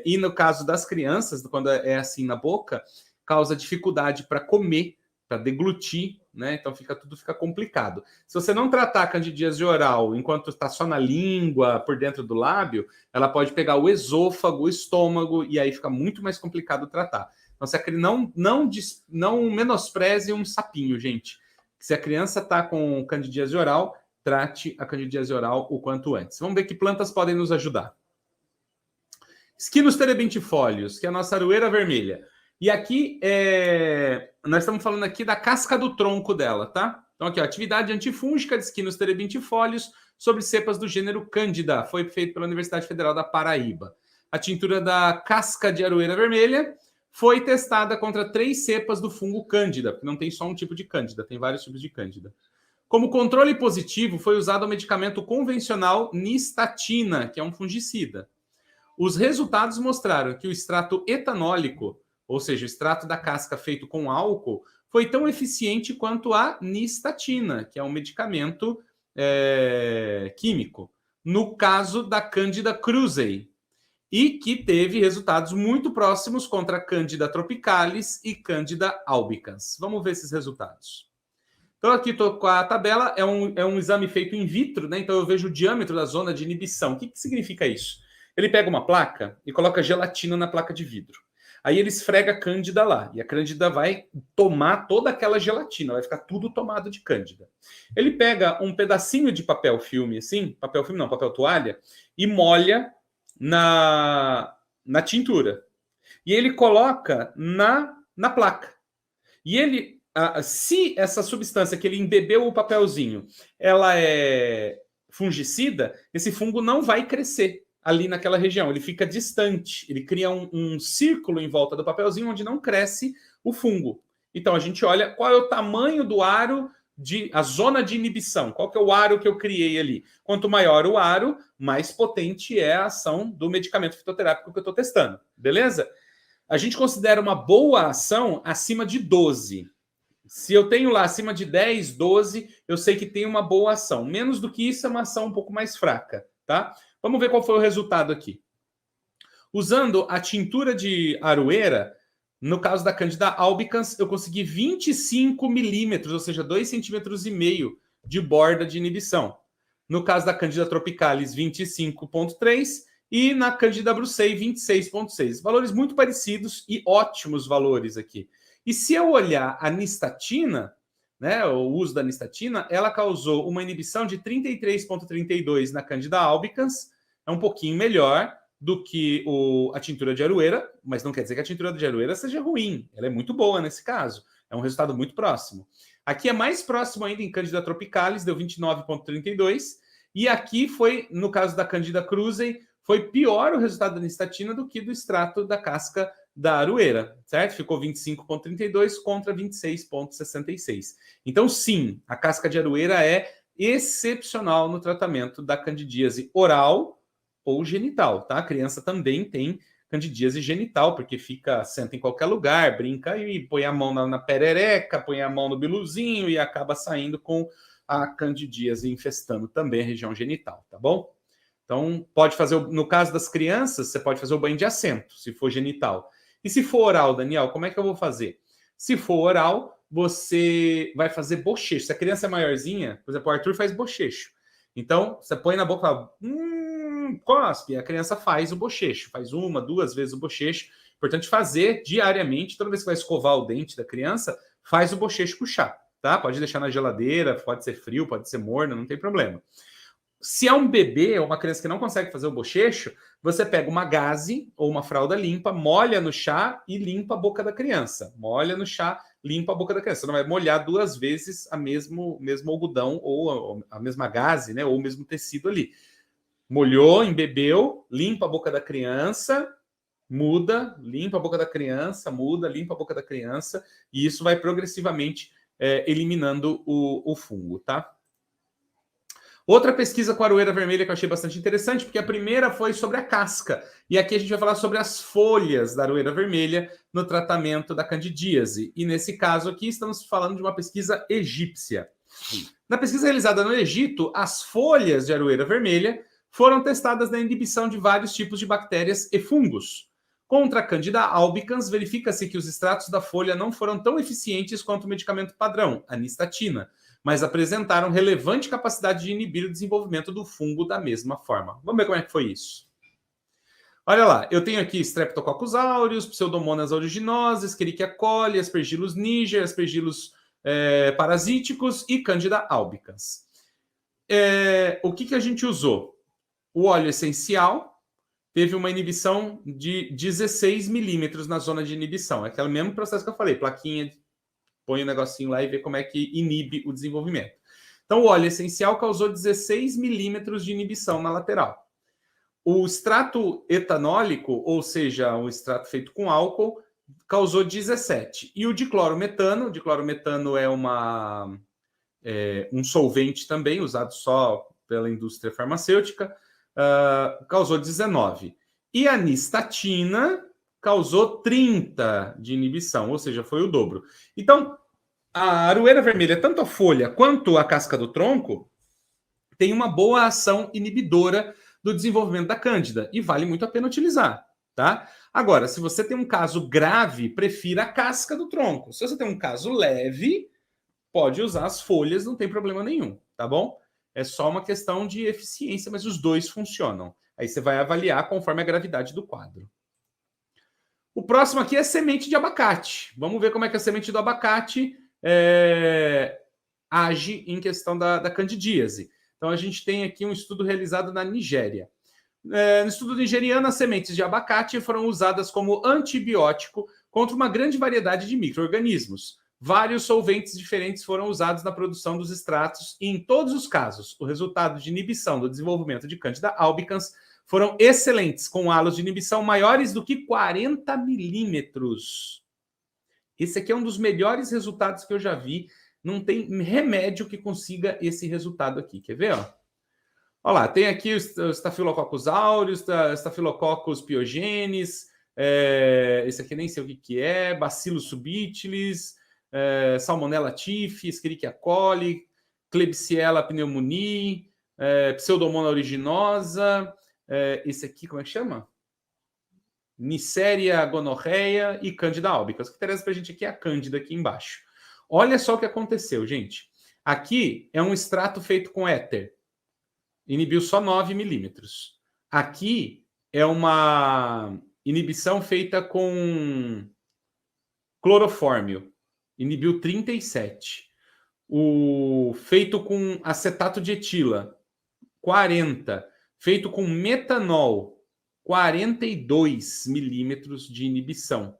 e no caso das crianças, quando é assim na boca, causa dificuldade para comer, para deglutir, né? Então tudo fica complicado. Se você não tratar a candidíase oral enquanto está só na língua, por dentro do lábio, ela pode pegar o esôfago, o estômago, e aí fica muito mais complicado tratar. Então, não menospreze um sapinho, gente. Se a criança está com candidíase oral, trate a candidíase oral o quanto antes. Vamos ver que plantas podem nos ajudar. Esquinos terebintifólios, que é a nossa aroeira vermelha. E aqui, nós estamos falando aqui da casca do tronco dela, tá? Então aqui, ó, atividade antifúngica de Esquinos terebintifólios sobre cepas do gênero Cândida. Foi feito pela Universidade Federal da Paraíba. A tintura da casca de aroeira vermelha foi testada contra 3 cepas do fungo Cândida, porque não tem só um tipo de Cândida, tem vários tipos de Cândida. Como controle positivo, foi usado o medicamento convencional nistatina, que é um fungicida. Os resultados mostraram que o extrato etanólico, ou seja, o extrato da casca feito com álcool, foi tão eficiente quanto a nistatina, que é um medicamento químico, no caso da Candida krusei, e que teve resultados muito próximos contra a Candida tropicalis e Candida albicans. Vamos ver esses resultados. Então, aqui estou com a tabela, é um exame feito in vitro, né? Então eu vejo o diâmetro da zona de inibição. O que significa isso? Ele pega uma placa e coloca gelatina na placa de vidro. Aí ele esfrega a cândida lá, e a cândida vai tomar toda aquela gelatina, vai ficar tudo tomado de cândida. Ele pega um pedacinho de papel filme, assim, papel filme não, papel toalha, e molha na tintura. E ele coloca na placa. E ele, se essa substância que ele embebeu o papelzinho, ela é fungicida, esse fungo não vai crescer ali naquela região, ele fica distante, ele cria um círculo em volta do papelzinho onde não cresce o fungo. Então a gente olha qual é o tamanho do aro, a zona de inibição, qual que é o aro que eu criei ali. Quanto maior o aro, mais potente é a ação do medicamento fitoterápico que eu estou testando, beleza? A gente considera uma boa ação acima de 12. Se eu tenho lá acima de 10, 12, eu sei que tem uma boa ação. Menos do que isso é uma ação um pouco mais fraca, tá? Vamos ver qual foi o resultado aqui. Usando a tintura de aroeira, no caso da Candida albicans, eu consegui 25 milímetros, ou seja, 2,5 centímetros de borda de inibição. No caso da Candida tropicalis, 25,3 e na Candida brucei, 26,6. Valores muito parecidos e ótimos valores aqui. E se eu olhar a nistatina, né, o uso da nistatina, ela causou uma inibição de 33,32 na Candida albicans, é um pouquinho melhor do que a tintura de aroeira, mas não quer dizer que a tintura de aroeira seja ruim, ela é muito boa nesse caso, é um resultado muito próximo. Aqui é mais próximo ainda em Candida tropicalis, deu 29,32, e aqui foi, no caso da Candida krusei, foi pior o resultado da nistatina do que do extrato da casca da aroeira, certo? Ficou 25,32 contra 26,66. Então, sim, a casca de aroeira é excepcional no tratamento da candidíase oral ou genital, tá? A criança também tem candidíase genital, porque senta em qualquer lugar, brinca e põe a mão na perereca, põe a mão no biluzinho e acaba saindo com a candidíase infestando também a região genital, tá bom? Então, pode fazer, no caso das crianças, você pode fazer o banho de assento, se for genital. E se for oral, Daniel, como é que eu vou fazer? Se for oral, você vai fazer bochecho. Se a criança é maiorzinha, por exemplo, o Arthur faz bochecho. Então, você põe na boca e fala, cospe. A criança faz o bochecho, faz 1, 2 vezes o bochecho. Importante fazer diariamente, toda vez que vai escovar o dente da criança, faz o bochecho com chá, tá? Pode deixar na geladeira, pode ser frio, pode ser morno, não tem problema. Se é um bebê ou uma criança que não consegue fazer o bochecho, você pega uma gaze ou uma fralda limpa, molha no chá e limpa a boca da criança. Molha no chá, limpa a boca da criança. Você não vai molhar 2 vezes a mesmo algodão ou a mesma gaze, né? Ou o mesmo tecido ali. Molhou, embebeu, limpa a boca da criança, muda, limpa a boca da criança, muda, limpa a boca da criança, e isso vai progressivamente eliminando o fungo, tá? Outra pesquisa com aroeira vermelha que eu achei bastante interessante, porque a primeira foi sobre a casca. E aqui a gente vai falar sobre as folhas da aroeira vermelha no tratamento da candidíase. E nesse caso aqui estamos falando de uma pesquisa egípcia. Na pesquisa realizada no Egito, as folhas de aroeira vermelha foram testadas na inibição de vários tipos de bactérias e fungos. Contra a Candida albicans, verifica-se que os extratos da folha não foram tão eficientes quanto o medicamento padrão, a nistatina, mas apresentaram relevante capacidade de inibir o desenvolvimento do fungo da mesma forma. Vamos ver como é que foi isso. Olha lá, eu tenho aqui Streptococcus aureus, Pseudomonas aeruginosa, Escherichia coli, Aspergillus niger, Aspergillus parasíticos e Candida albicans. O que a gente usou? O óleo essencial teve uma inibição de 16 milímetros na zona de inibição. É aquele mesmo processo que eu falei, plaquinha, põe o negocinho lá e vê como é que inibe o desenvolvimento. Então, o óleo essencial causou 16 milímetros de inibição na lateral. O extrato etanólico, ou seja, o extrato feito com álcool, causou 17. E o diclorometano é um solvente também, usado só pela indústria farmacêutica, causou 19. E a nistatina causou 30 de inibição, ou seja, foi o dobro. Então, a aroeira vermelha, tanto a folha quanto a casca do tronco, tem uma boa ação inibidora do desenvolvimento da cândida e vale muito a pena utilizar, tá? Agora, se você tem um caso grave, prefira a casca do tronco. Se você tem um caso leve, pode usar as folhas, não tem problema nenhum, tá bom? É só uma questão de eficiência, mas os dois funcionam. Aí você vai avaliar conforme a gravidade do quadro. O próximo aqui é semente de abacate. Vamos ver como é que a semente do abacate age em questão da candidíase. Então, a gente tem aqui um estudo realizado na Nigéria. No estudo nigeriano, as sementes de abacate foram usadas como antibiótico contra uma grande variedade de micro-organismos. Vários solventes diferentes foram usados na produção dos extratos e, em todos os casos, o resultado de inibição do desenvolvimento de Candida albicans foram excelentes, com halos de inibição maiores do que 40 milímetros. Esse aqui é um dos melhores resultados que eu já vi. Não tem remédio que consiga esse resultado aqui. Quer ver? Olha lá, tem aqui o Staphylococcus aureus, Staphylococcus pyogenes, esse aqui nem sei o que é, Bacillus subtilis, Salmonella typhi, Escherichia coli, Klebsiella pneumoniae, Pseudomonas aeruginosa, esse aqui, como é que chama? Neisseria gonorreia e Candida albicans. O que interessa para a gente aqui é a Cândida aqui embaixo. Olha só o que aconteceu, gente. Aqui é um extrato feito com éter. Inibiu só 9 milímetros. Aqui é uma inibição feita com clorofórmio. Inibiu 37. O feito com acetato de etila, 40. Feito com metanol, 42 milímetros de inibição.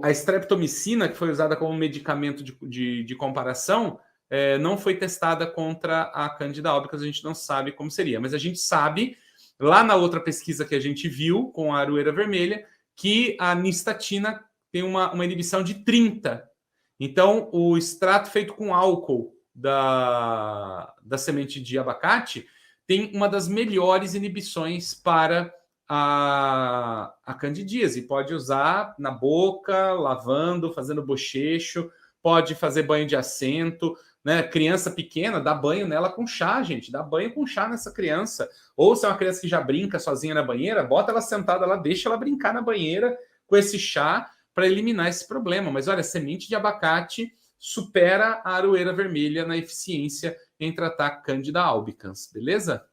A streptomicina, que foi usada como medicamento de comparação, não foi testada contra a Candida albicans, a gente não sabe como seria. Mas a gente sabe, lá na outra pesquisa que a gente viu, com a aroeira vermelha, que a nistatina tem uma inibição de 30. Então, o extrato feito com álcool da semente de abacate tem uma das melhores inibições para a candidíase. Pode usar na boca, lavando, fazendo bochecho, pode fazer banho de assento, né? Criança pequena, dá banho nela com chá, gente. Dá banho com chá nessa criança. Ou se é uma criança que já brinca sozinha na banheira, bota ela sentada lá, deixa ela brincar na banheira com esse chá para eliminar esse problema. Mas olha, semente de abacate supera a aroeira vermelha na eficiência em tratar Candida albicans, beleza?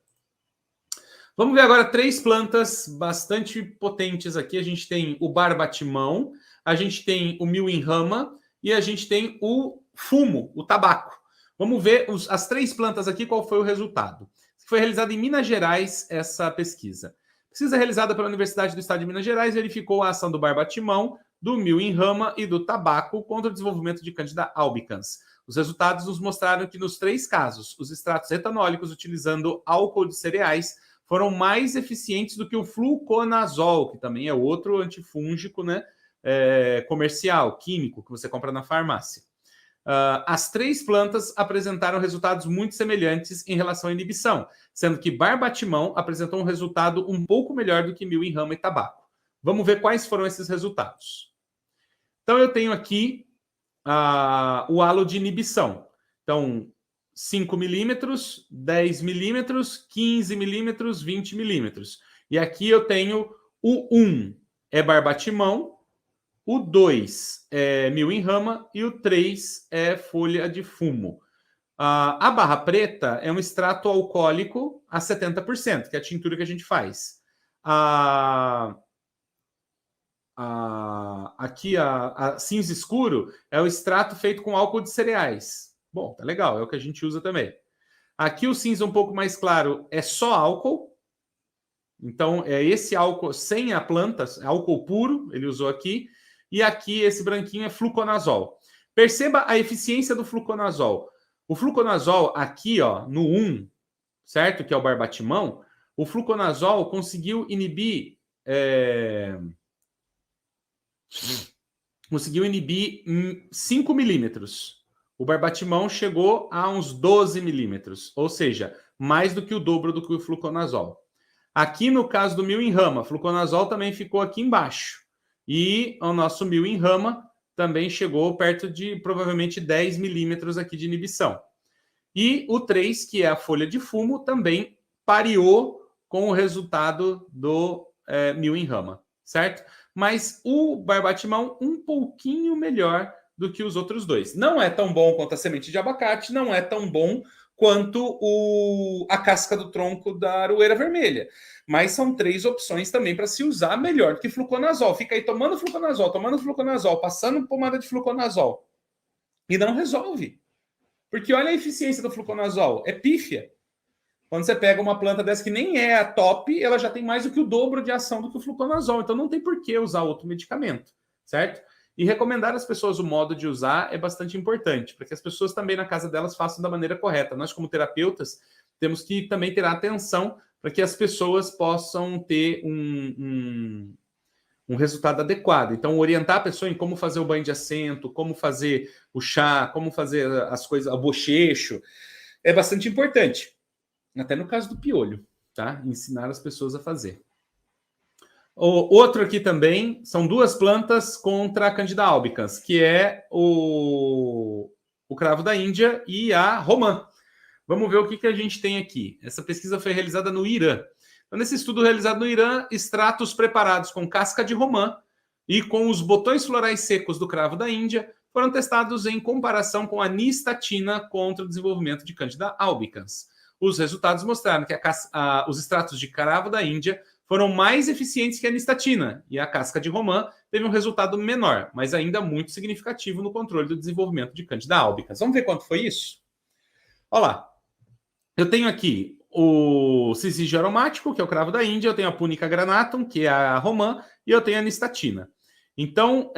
Vamos ver agora 3 plantas bastante potentes aqui. A gente tem o barbatimão, a gente tem o mil-em-rama e a gente tem o fumo, o tabaco. Vamos ver as 3 plantas aqui, qual foi o resultado. Foi realizada em Minas Gerais essa pesquisa. Pesquisa realizada pela Universidade do Estado de Minas Gerais verificou a ação do barbatimão, do mil-em-rama e do tabaco contra o desenvolvimento de Candida albicans. Os resultados nos mostraram que nos 3 casos, os extratos etanólicos utilizando álcool de cereais foram mais eficientes do que o fluconazol, que também é outro antifúngico, né, comercial, químico, que você compra na farmácia. As 3 plantas apresentaram resultados muito semelhantes em relação à inibição, sendo que barbatimão apresentou um resultado um pouco melhor do que mil-em-rama e tabaco. Vamos ver quais foram esses resultados. Então, eu tenho aqui o halo de inibição. Então, 5 milímetros, 10 milímetros, 15 milímetros, 20 milímetros. E aqui eu tenho o 1 é barbatimão, o 2 é mil-em-rama e o 3 é folha de fumo. A barra preta é um extrato alcoólico a 70%, que é a tintura que a gente faz. Aqui a cinza escuro é o extrato feito com álcool de cereais. Bom, tá legal, é o que a gente usa também. Aqui o cinza um pouco mais claro é só álcool. Então, é esse álcool sem a planta, álcool puro, ele usou aqui. E aqui esse branquinho é fluconazol. Perceba a eficiência do fluconazol. O fluconazol aqui, ó, no 1, certo? Que é o barbatimão, o fluconazol conseguiu inibir 5 milímetros. O barbatimão chegou a uns 12 milímetros, ou seja, mais do que o dobro do que o fluconazol. Aqui no caso do mil-em-rama, fluconazol também ficou aqui embaixo. E o nosso mil-em-rama também chegou perto de provavelmente 10 milímetros aqui de inibição. E o 3, que é a folha de fumo, também pareou com o resultado do mil-em-rama, certo? Mas o barbatimão um pouquinho melhor do que os outros 2. Não é tão bom quanto a semente de abacate, não é tão bom quanto a casca do tronco da aroeira vermelha. Mas são 3 opções também para se usar melhor do que fluconazol. Fica aí tomando fluconazol, passando pomada de fluconazol. E não resolve. Porque olha a eficiência do fluconazol, é pífia. Quando você pega uma planta dessa que nem é a top, ela já tem mais do que o dobro de ação do que o fluconazol. Então não tem por que usar outro medicamento, certo? E recomendar às pessoas o modo de usar é bastante importante, para que as pessoas também na casa delas façam da maneira correta. Nós, como terapeutas, temos que também ter atenção para que as pessoas possam ter um resultado adequado. Então, orientar a pessoa em como fazer o banho de assento, como fazer o chá, como fazer as coisas, o bochecho, é bastante importante. Até no caso do piolho, tá? Ensinar as pessoas a fazer. O outro aqui também são 2 plantas contra a Candida albicans, que é o cravo da Índia e a romã. Vamos ver o que a gente tem aqui. Essa pesquisa foi realizada no Irã. Então, nesse estudo realizado no Irã, extratos preparados com casca de romã e com os botões florais secos do cravo da Índia foram testados em comparação com a nistatina contra o desenvolvimento de Candida albicans. Os resultados mostraram que os extratos de cravo da Índia foram mais eficientes que a nistatina, e a casca de romã teve um resultado menor, mas ainda muito significativo no controle do desenvolvimento de Candida albicans. Vamos ver quanto foi isso? Olha lá. Eu tenho aqui o cisigio aromático, que é o cravo da Índia, eu tenho a Punica granatum, que é a romã, e eu tenho a nistatina. Então,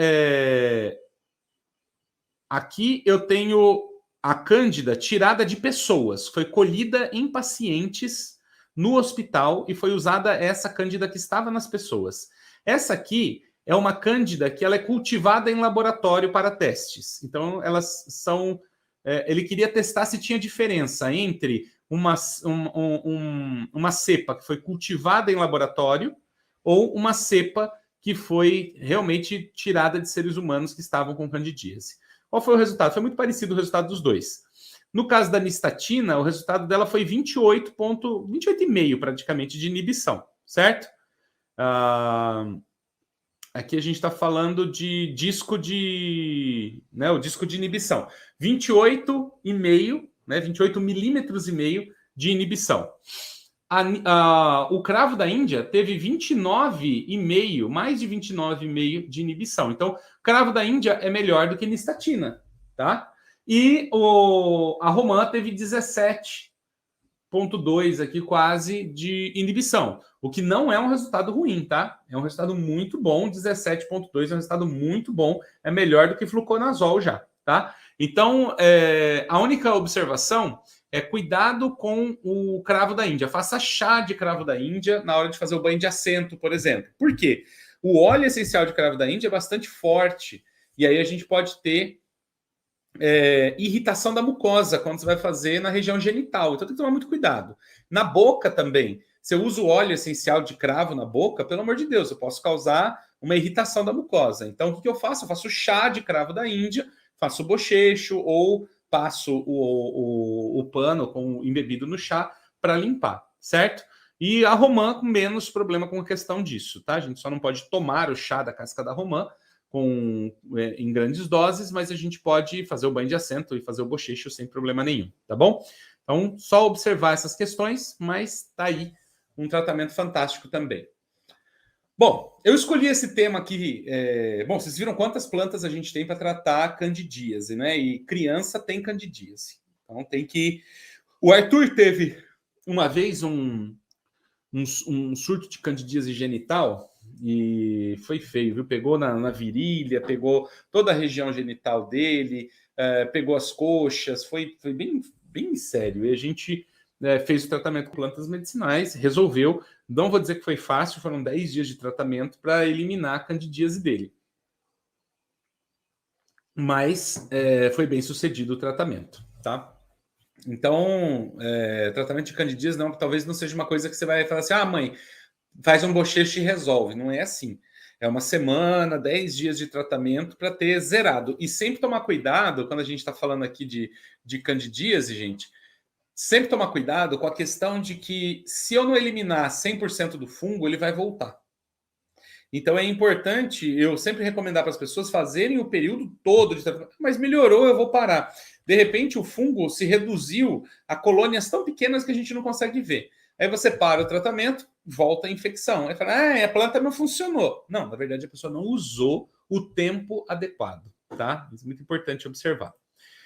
aqui eu tenho a cândida tirada de pessoas, foi colhida em pacientes no hospital e foi usada essa cândida que estava nas pessoas. Essa aqui é uma cândida que ela é cultivada em laboratório para testes. Então, elas são... ele queria testar se tinha diferença entre uma cepa que foi cultivada em laboratório ou uma cepa que foi realmente tirada de seres humanos que estavam com candidíase. Qual foi o resultado? Foi muito parecido o resultado dos 2. No caso da nistatina, o resultado dela foi 28,5 praticamente de inibição, certo? Aqui a gente está falando de disco de... né, o disco de inibição. 28,5, né, 28 milímetros e meio de inibição. O cravo da Índia teve 29,5, mais de 29,5 de inibição. Então, o cravo da Índia é melhor do que nistatina, tá? E a romã teve 17,2 aqui quase de inibição, o que não é um resultado ruim, tá? É um resultado muito bom, 17,2 é um resultado muito bom, é melhor do que fluconazol já, tá? Então, a única observação é cuidado com o cravo da Índia. Faça chá de cravo da Índia na hora de fazer o banho de assento, por exemplo. Por quê? O óleo essencial de cravo da Índia é bastante forte, e aí a gente pode ter irritação da mucosa quando você vai fazer na região genital. Então tem que tomar muito cuidado. Na boca também. Se eu uso óleo essencial de cravo na boca, pelo amor de Deus, eu posso causar uma irritação da mucosa. Então o que eu faço? Eu faço chá de cravo da Índia, faço bochecho ou passo o pano embebido no chá para limpar, certo? E a romã com menos problema com a questão disso, tá? A gente só não pode tomar o chá da casca da romã em grandes doses, mas a gente pode fazer o banho de assento e fazer o bochecho sem problema nenhum, tá bom? Então, só observar essas questões, mas tá aí um tratamento fantástico também. Bom, eu escolhi esse tema aqui. Bom, vocês viram quantas plantas a gente tem para tratar candidíase, né? E criança tem candidíase. Então tem que. O Arthur teve uma vez um surto de candidíase genital e foi feio, viu? Pegou na virilha, pegou toda a região genital dele, pegou as coxas, foi bem, bem sério. E a gente fez o tratamento com plantas medicinais, resolveu. Não vou dizer que foi fácil, foram 10 dias de tratamento para eliminar a candidíase dele. Mas foi bem sucedido o tratamento, tá? Então, tratamento de candidíase talvez não seja uma coisa que você vai falar assim, mãe, faz um bochecho e resolve. Não é assim. É uma semana, 10 dias de tratamento para ter zerado. E sempre tomar cuidado, quando a gente está falando aqui de candidíase, gente, sempre tomar cuidado com a questão de que se eu não eliminar 100% do fungo, ele vai voltar. Então é importante eu sempre recomendar para as pessoas fazerem o período todo de tratamento. Mas melhorou, eu vou parar. De repente o fungo se reduziu a colônias tão pequenas que a gente não consegue ver. Aí você para o tratamento, volta a infecção. Aí fala, a planta não funcionou. Não, na verdade a pessoa não usou o tempo adequado, tá? Isso é muito importante observar.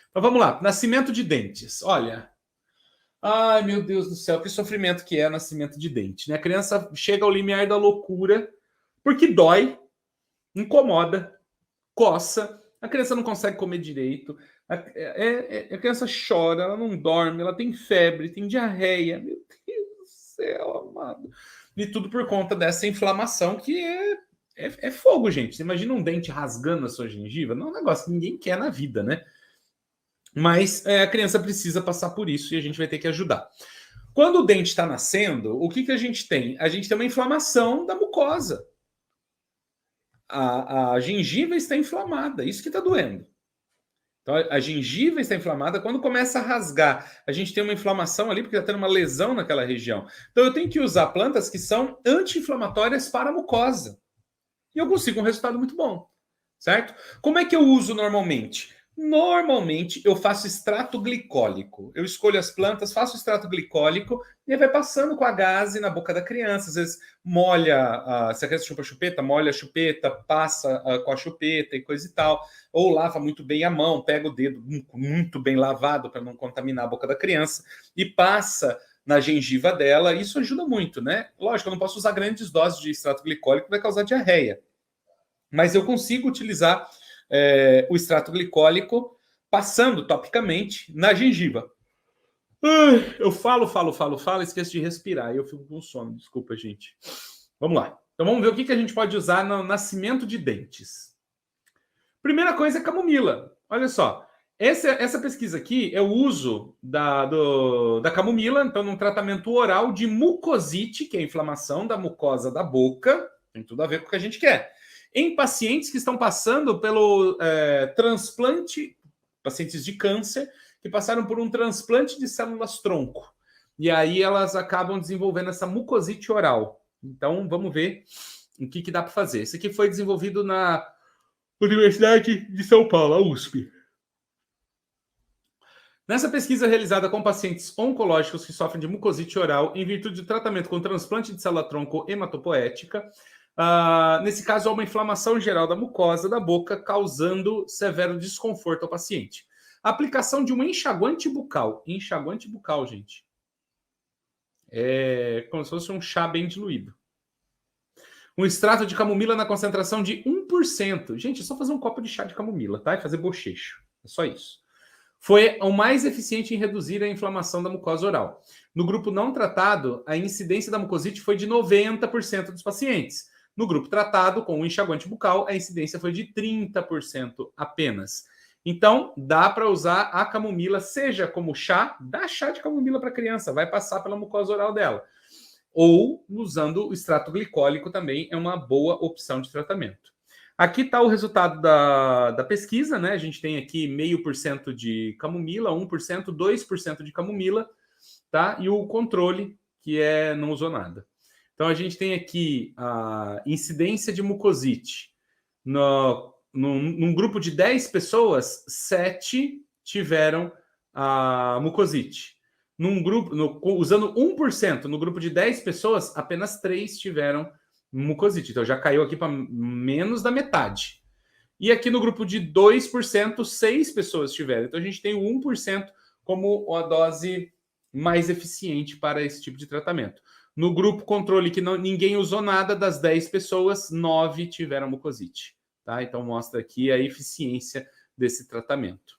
Então vamos lá, nascimento de dentes. Olha, ai meu Deus do céu, que sofrimento que é nascimento de dente, né? A criança chega ao limiar da loucura porque dói, incomoda, coça, a criança não consegue comer direito, a criança chora, ela não dorme, ela tem febre, tem diarreia. Meu Deus do céu, amado. E tudo por conta dessa inflamação que é fogo, gente. Você imagina um dente rasgando a sua gengiva? Não é um negócio que ninguém quer na vida, né? Mas a criança precisa passar por isso e a gente vai ter que ajudar. Quando o dente está nascendo, o que a gente tem? A gente tem uma inflamação da mucosa. A gengiva está inflamada, isso que está doendo. Então, a gengiva está inflamada, quando começa a rasgar, a gente tem uma inflamação ali, porque está tendo uma lesão naquela região. Então, eu tenho que usar plantas que são anti-inflamatórias para a mucosa. E eu consigo um resultado muito bom, certo? Como é que eu uso normalmente? Normalmente eu faço extrato glicólico. Eu escolho as plantas, faço extrato glicólico e aí vai passando com a gaze na boca da criança. Às vezes molha, se a criança chupa a chupeta, molha a chupeta, passa com a chupeta e coisa e tal. Ou lava muito bem a mão, pega o dedo muito bem lavado para não contaminar a boca da criança e passa na gengiva dela. Isso ajuda muito, né? Lógico, eu não posso usar grandes doses de extrato glicólico que vai causar diarreia. Mas eu consigo utilizar o extrato glicólico passando topicamente na gengiva. Eu falo, esqueço de respirar e eu fico com sono. Desculpa, gente. Vamos lá. Então vamos ver o que a gente pode usar no nascimento de dentes. Primeira coisa é camomila. Olha só. Essa pesquisa aqui é o uso da camomila, então, num tratamento oral de mucosite, que é a inflamação da mucosa da boca. Tem tudo a ver com o que a gente quer. Em pacientes que estão passando pelo transplante, pacientes de câncer, que passaram por um transplante de células-tronco. E aí elas acabam desenvolvendo essa mucosite oral. Então, vamos ver o que dá para fazer. Esse aqui foi desenvolvido na Universidade de São Paulo, a USP. Nessa pesquisa realizada com pacientes oncológicos que sofrem de mucosite oral em virtude do tratamento com transplante de célula-tronco hematopoética, nesse caso há uma inflamação geral da mucosa da boca, causando severo desconforto ao paciente. A aplicação de um enxaguante bucal, gente, é como se fosse um chá bem diluído. Um extrato de camomila na concentração de 1%. Gente, é só fazer um copo de chá de camomila, tá? E fazer bochecho. É só isso. Foi o mais eficiente em reduzir a inflamação da mucosa oral. No grupo não tratado, a incidência da mucosite foi de 90% dos pacientes. No grupo tratado, com o enxaguante bucal, a incidência foi de 30% apenas. Então, dá para usar a camomila, seja como chá, dá chá de camomila para a criança, vai passar pela mucosa oral dela. Ou usando o extrato glicólico também é uma boa opção de tratamento. Aqui está o resultado da pesquisa, né? A gente tem aqui 0,5% de camomila, 1%, 2% de camomila, tá? E o controle, que não usou nada. Então, a gente tem aqui a incidência de mucosite. Num grupo de 10 pessoas, 7 tiveram a mucosite. Num grupo, usando 1%, no grupo de 10 pessoas, apenas 3 tiveram mucosite. Então, já caiu aqui para menos da metade. E aqui no grupo de 2%, 6 pessoas tiveram. Então, a gente tem o 1% como a dose mais eficiente para esse tipo de tratamento. No grupo controle, que ninguém usou nada, das 10 pessoas, 9 tiveram mucosite. Tá? Então, mostra aqui a eficiência desse tratamento.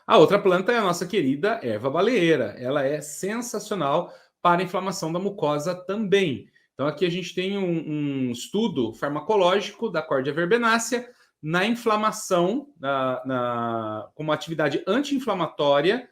A outra planta é a nossa querida erva baleeira. Ela é sensacional para a inflamação da mucosa também. Então, aqui a gente tem um estudo farmacológico da Cordia verbenácea na inflamação, como atividade anti-inflamatória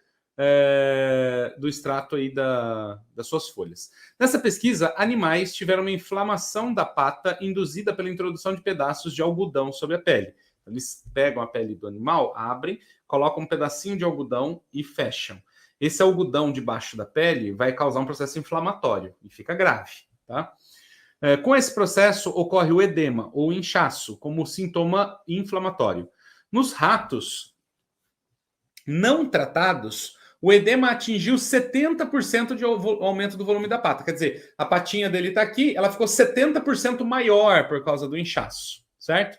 do extrato aí das suas folhas. Nessa pesquisa, animais tiveram uma inflamação da pata induzida pela introdução de pedaços de algodão sobre a pele. Eles pegam a pele do animal, abrem, colocam um pedacinho de algodão e fecham. Esse algodão debaixo da pele vai causar um processo inflamatório e fica grave, tá? Com esse processo ocorre o edema ou inchaço como sintoma inflamatório. Nos ratos não tratados, o edema atingiu 70% de aumento do volume da pata. Quer dizer, a patinha dele está aqui, ela ficou 70% maior por causa do inchaço, certo?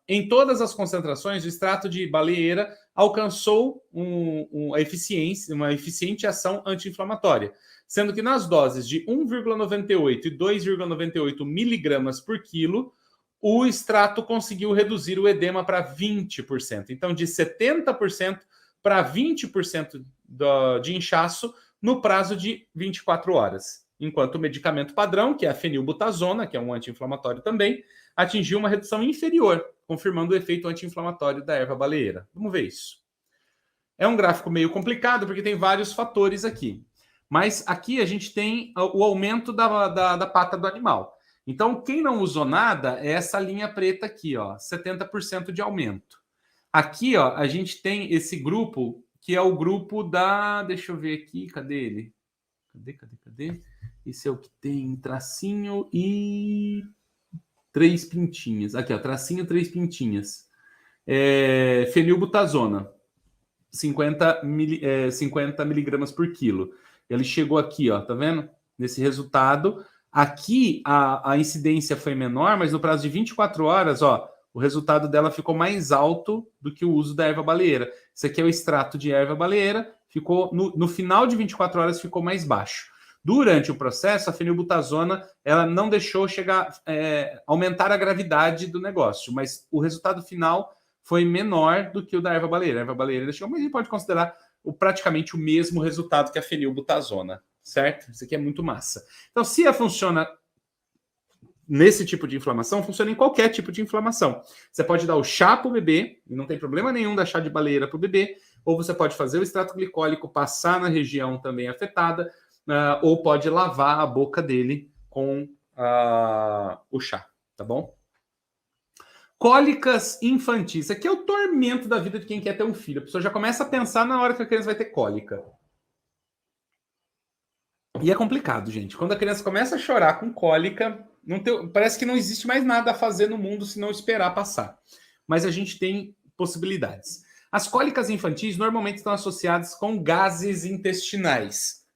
Em todas as concentrações, o extrato de baleeira alcançou uma eficiente ação anti-inflamatória, sendo que nas doses de 1,98 e 2,98 miligramas por quilo, o extrato conseguiu reduzir o edema para 20%. Então, de 70% para 20% de inchaço no prazo de 24 horas. Enquanto o medicamento padrão, que é a fenilbutazona, que é um anti-inflamatório também, atingiu uma redução inferior, confirmando o efeito anti-inflamatório da erva baleeira. Vamos ver isso. É um gráfico meio complicado, porque tem vários fatores aqui. Mas aqui a gente tem o aumento da pata do animal. Então, quem não usou nada é essa linha preta aqui, ó, 70% de aumento. Aqui, ó, a gente tem esse grupo, que é o grupo da... Deixa eu ver aqui, cadê ele? Cadê? Esse é o que tem tracinho e 3 pintinhas. Aqui, ó, tracinho, 3 pintinhas. Fenilbutazona, 50 miligramas por quilo. Ele chegou aqui, ó, tá vendo? Nesse resultado. Aqui a incidência foi menor, mas no prazo de 24 horas, ó, o resultado dela ficou mais alto do que o uso da erva baleeira. Esse aqui é o extrato de erva baleeira, ficou no final de 24 horas ficou mais baixo. Durante o processo, a fenilbutazona ela não deixou aumentar a gravidade do negócio, mas o resultado final foi menor do que o da erva baleeira. A erva baleeira deixou, mas a gente pode considerar praticamente o mesmo resultado que a fenilbutazona, certo? Isso aqui é muito massa. Então, se ela funciona nesse tipo de inflamação, funciona em qualquer tipo de inflamação. Você pode dar o chá para o bebê, e não tem problema nenhum dar chá de baleeira para o bebê, ou você pode fazer o extrato glicólico, passar na região também afetada, ou pode lavar a boca dele com o chá, tá bom? Cólicas infantis. Aqui é o tormento da vida de quem quer ter um filho. A pessoa já começa a pensar na hora que a criança vai ter cólica. E é complicado, gente. Quando a criança começa a chorar com cólica, parece que não existe mais nada a fazer no mundo se não esperar passar. Mas a gente tem possibilidades. As cólicas infantis normalmente estão associadas com gases intestinais.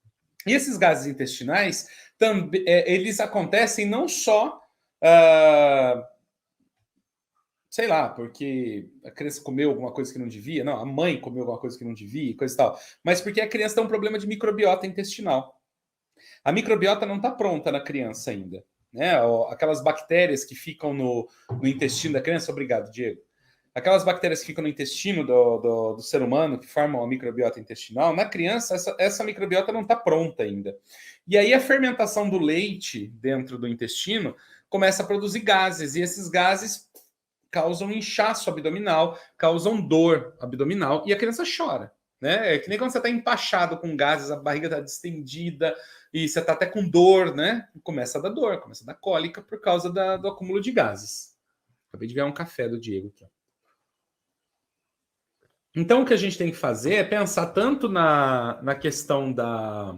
E esses gases intestinais, eles acontecem não só, sei lá, porque a criança comeu alguma coisa que não devia, não, a mãe comeu alguma coisa que não devia, coisa e tal, mas porque a criança tem um problema de microbiota intestinal. A microbiota não está pronta na criança ainda, né? Aquelas bactérias que ficam no intestino da criança, obrigado, Diego. Aquelas bactérias que ficam no intestino do ser humano, que formam a microbiota intestinal, na criança, essa microbiota não está pronta ainda. E aí a fermentação do leite dentro do intestino começa a produzir gases, e esses gases causam inchaço abdominal, causam dor abdominal, e a criança chora. Né? É que nem quando você está empachado com gases, a barriga está distendida, e você está até com dor, né? Começa a dar dor, começa a dar cólica por causa do acúmulo de gases. Acabei de ganhar um café do Diego aqui. Então, o que a gente tem que fazer é pensar tanto na questão da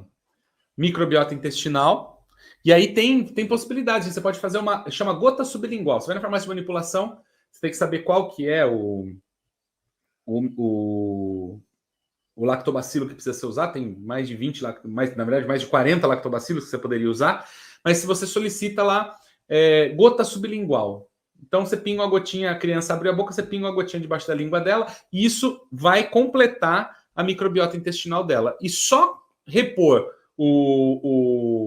microbiota intestinal, e aí tem possibilidades. Você pode fazer chama gota sublingual. Você vai na farmácia de manipulação, você tem que saber qual que é o lactobacilo que precisa ser usado. Tem mais de 20, na verdade, mais de 40 lactobacilos que você poderia usar. Mas se você solicita lá, gota sublingual. Então, você pinga uma gotinha, a criança abre a boca, você pinga uma gotinha debaixo da língua dela, e isso vai completar a microbiota intestinal dela. E só repor os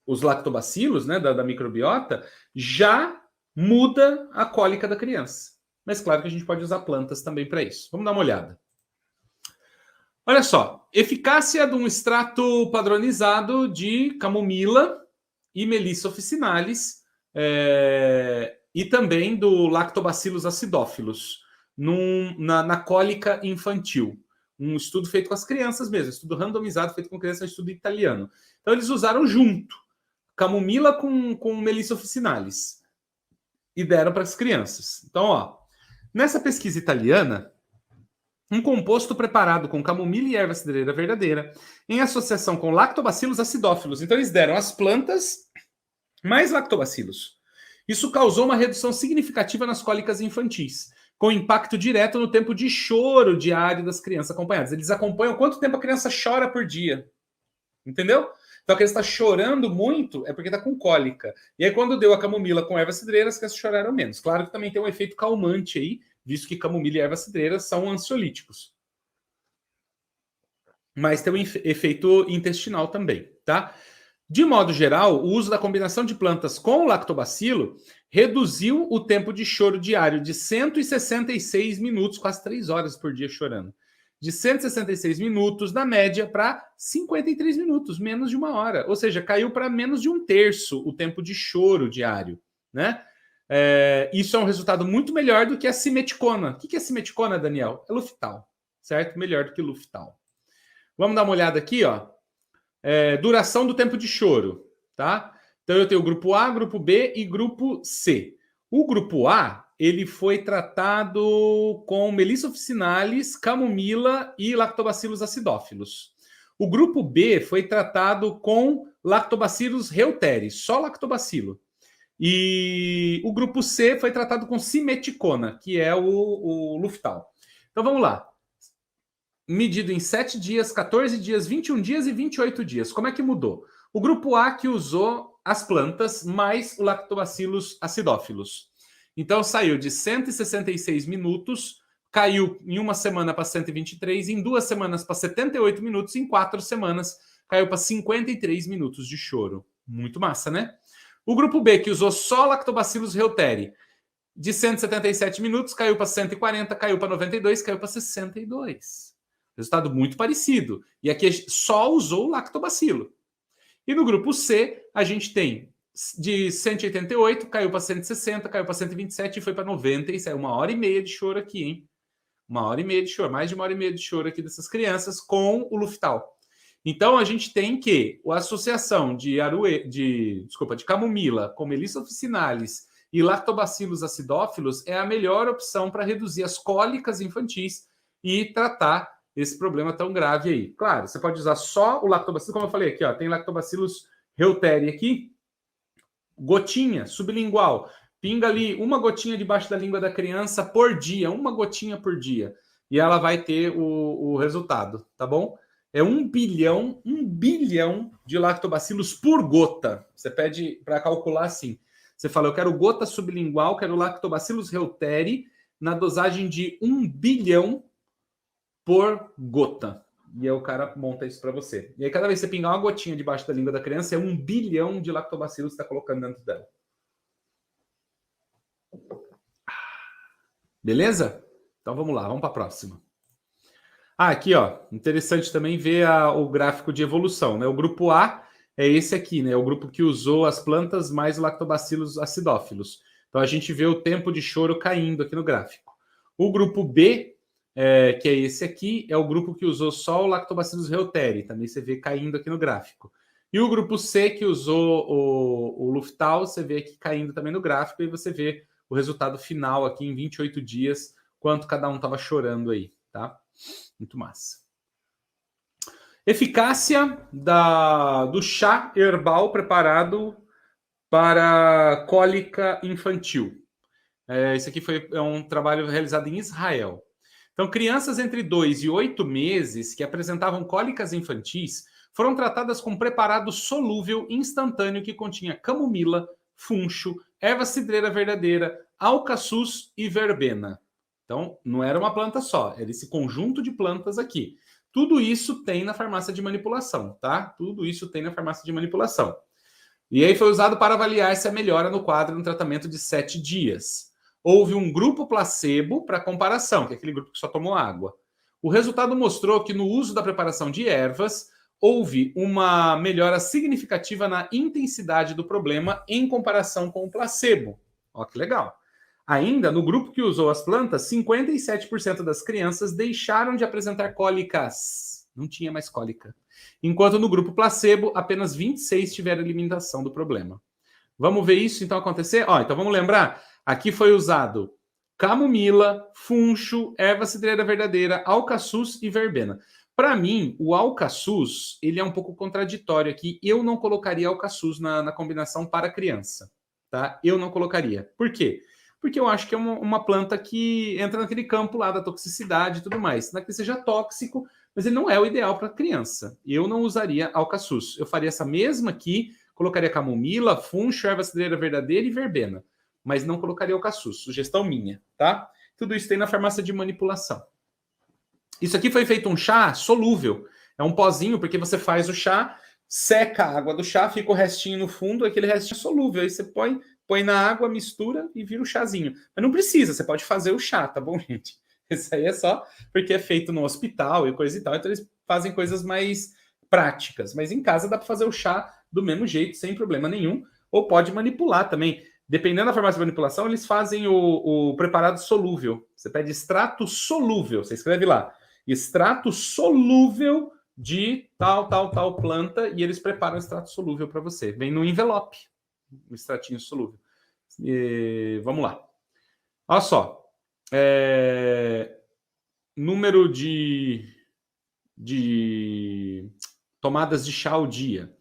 lactobacilos, né, da microbiota, já muda a cólica da criança. Mas claro que a gente pode usar plantas também para isso. Vamos dar uma olhada. Olha só, eficácia de um extrato padronizado de camomila e Melissa officinalis, e também do Lactobacillus acidófilos na cólica infantil. Um estudo feito com as crianças mesmo, estudo randomizado feito com crianças, um estudo italiano. Então eles usaram junto camomila com Melissa officinalis e deram para as crianças. Então, ó, nessa pesquisa italiana, um composto preparado com camomila e erva cidreira verdadeira, em associação com lactobacillus acidófilos. Então, eles deram as plantas mais lactobacilos. Isso causou uma redução significativa nas cólicas infantis, com impacto direto no tempo de choro diário das crianças acompanhadas. Eles acompanham quanto tempo a criança chora por dia. Entendeu? Então, a criança está chorando muito é porque está com cólica. E aí, quando deu a camomila com erva cidreira, as crianças choraram menos. Claro que também tem um efeito calmante aí, visto que camomila e erva cidreira são ansiolíticos. Mas tem um efeito intestinal também, tá? De modo geral, o uso da combinação de plantas com o lactobacilo reduziu o tempo de choro diário de 166 minutos, quase 3 horas por dia chorando. De 166 minutos, na média, para 53 minutos, menos de 1 hora. Ou seja, caiu para menos de 1/3 o tempo de choro diário, né? Isso é um resultado muito melhor do que a simeticona. O que é simeticona, Daniel? É Luftal, certo? Melhor do que Luftal. Vamos dar uma olhada aqui, ó. Duração do tempo de choro, tá? Então eu tenho o grupo A, grupo B e grupo C. O grupo A, ele foi tratado com Melissa officinalis, camomila e lactobacillus acidófilos. O grupo B foi tratado com lactobacillus reuteri, só lactobacilo. E o grupo C foi tratado com simeticona, que é o Luftal. Então vamos lá. Medido em 7 dias, 14 dias, 21 dias e 28 dias. Como é que mudou? O grupo A que usou as plantas mais o lactobacillus acidófilos. Então saiu de 166 minutos, caiu em 1 semana para 123, em 2 semanas para 78 minutos, em 4 semanas caiu para 53 minutos de choro. Muito massa, né? O grupo B, que usou só lactobacillus reuteri, de 177 minutos, caiu para 140, caiu para 92, caiu para 62. Resultado muito parecido. E aqui só usou o lactobacilo. E no grupo C, a gente tem de 188, caiu para 160, caiu para 127 e foi para 96. 1h30 de choro aqui, hein? 1h30 de choro, mais de 1h30 de choro aqui dessas crianças com o Luftal. Então, a gente tem que a associação de camomila com Melissa officinalis e lactobacillus acidófilos é a melhor opção para reduzir as cólicas infantis e tratar esse problema tão grave aí. Claro, você pode usar só o lactobacillus, como eu falei aqui, ó, tem lactobacillus reuteri aqui, gotinha, sublingual, Pinga ali uma gotinha debaixo da língua da criança por dia, uma gotinha por dia. E ela vai ter o resultado, tá bom? É 1 bilhão de lactobacilos por gota. Você pede para calcular assim. Você fala, eu quero gota sublingual, quero lactobacillus reuteri na dosagem de 1 bilhão por gota. E aí o cara monta isso para você. E aí cada vez que você pingar uma gotinha debaixo da língua da criança, é 1 bilhão de lactobacilos que você está colocando dentro dela. Beleza? Então vamos lá, vamos para a próxima. Aqui, ó, interessante também ver o gráfico de evolução, né? O grupo A é esse aqui, né? É o grupo que usou as plantas mais lactobacilos acidófilos. Então a gente vê o tempo de choro caindo aqui no gráfico. O grupo B, que é esse aqui, é o grupo que usou só o lactobacillus reuteri. Também você vê caindo aqui no gráfico. E o grupo C, que usou o Luftal, você vê aqui caindo também no gráfico. E você vê o resultado final aqui em 28 dias, quanto cada um estava chorando aí, tá? Muito massa. Eficácia do chá herbal preparado para cólica infantil. Esse aqui foi um trabalho realizado em Israel. Então, crianças entre 2 e 8 meses que apresentavam cólicas infantis foram tratadas com preparado solúvel instantâneo que continha camomila, funcho, erva cidreira verdadeira, alcaçuz e verbena. Então, não era uma planta só, era esse conjunto de plantas aqui. Tudo isso tem na farmácia de manipulação, tá? Tudo isso tem na farmácia de manipulação. E aí foi usado para avaliar se a melhora no quadro no tratamento de 7 dias. Houve um grupo placebo para comparação, que é aquele grupo que só tomou água. O resultado mostrou que no uso da preparação de ervas, houve uma melhora significativa na intensidade do problema em comparação com o placebo. Ó, que legal. Ainda, no grupo que usou as plantas, 57% das crianças deixaram de apresentar cólicas. Não tinha mais cólica. Enquanto no grupo placebo, apenas 26 tiveram eliminação do problema. Vamos ver isso então acontecer? Então vamos lembrar, aqui foi usado camomila, funcho, erva cidreira verdadeira, alcaçuz e verbena. Para mim, o alcaçuz, ele é um pouco contraditório aqui. Eu não colocaria alcaçuz na combinação para criança, tá? Eu não colocaria. Por quê? Porque eu acho que é uma planta que entra naquele campo lá da toxicidade e tudo mais. Não é que seja tóxico, mas ele não é o ideal para criança. Eu não usaria alcaçuz. Eu faria essa mesma aqui, colocaria camomila, funcho, erva cidreira verdadeira e verbena. Mas não colocaria alcaçuz. Sugestão minha, tá? Tudo isso tem na farmácia de manipulação. Isso aqui foi feito um chá solúvel. É um pozinho, porque você faz o chá, seca a água do chá, fica o restinho no fundo, aquele restinho é solúvel. Aí você põe na água, mistura e vira o chazinho. Mas não precisa, você pode fazer o chá, tá bom, gente? Isso aí é só porque é feito no hospital e coisa e tal, então eles fazem coisas mais práticas. Mas em casa dá para fazer o chá do mesmo jeito, sem problema nenhum, ou pode manipular também. Dependendo da farmácia de manipulação, eles fazem o preparado solúvel. Você pede extrato solúvel, você escreve lá, extrato solúvel de tal planta, e eles preparam o extrato solúvel para você. Vem no envelope, um extratinho solúvel. Vamos lá. Olha só. Número de tomadas de chá ao dia.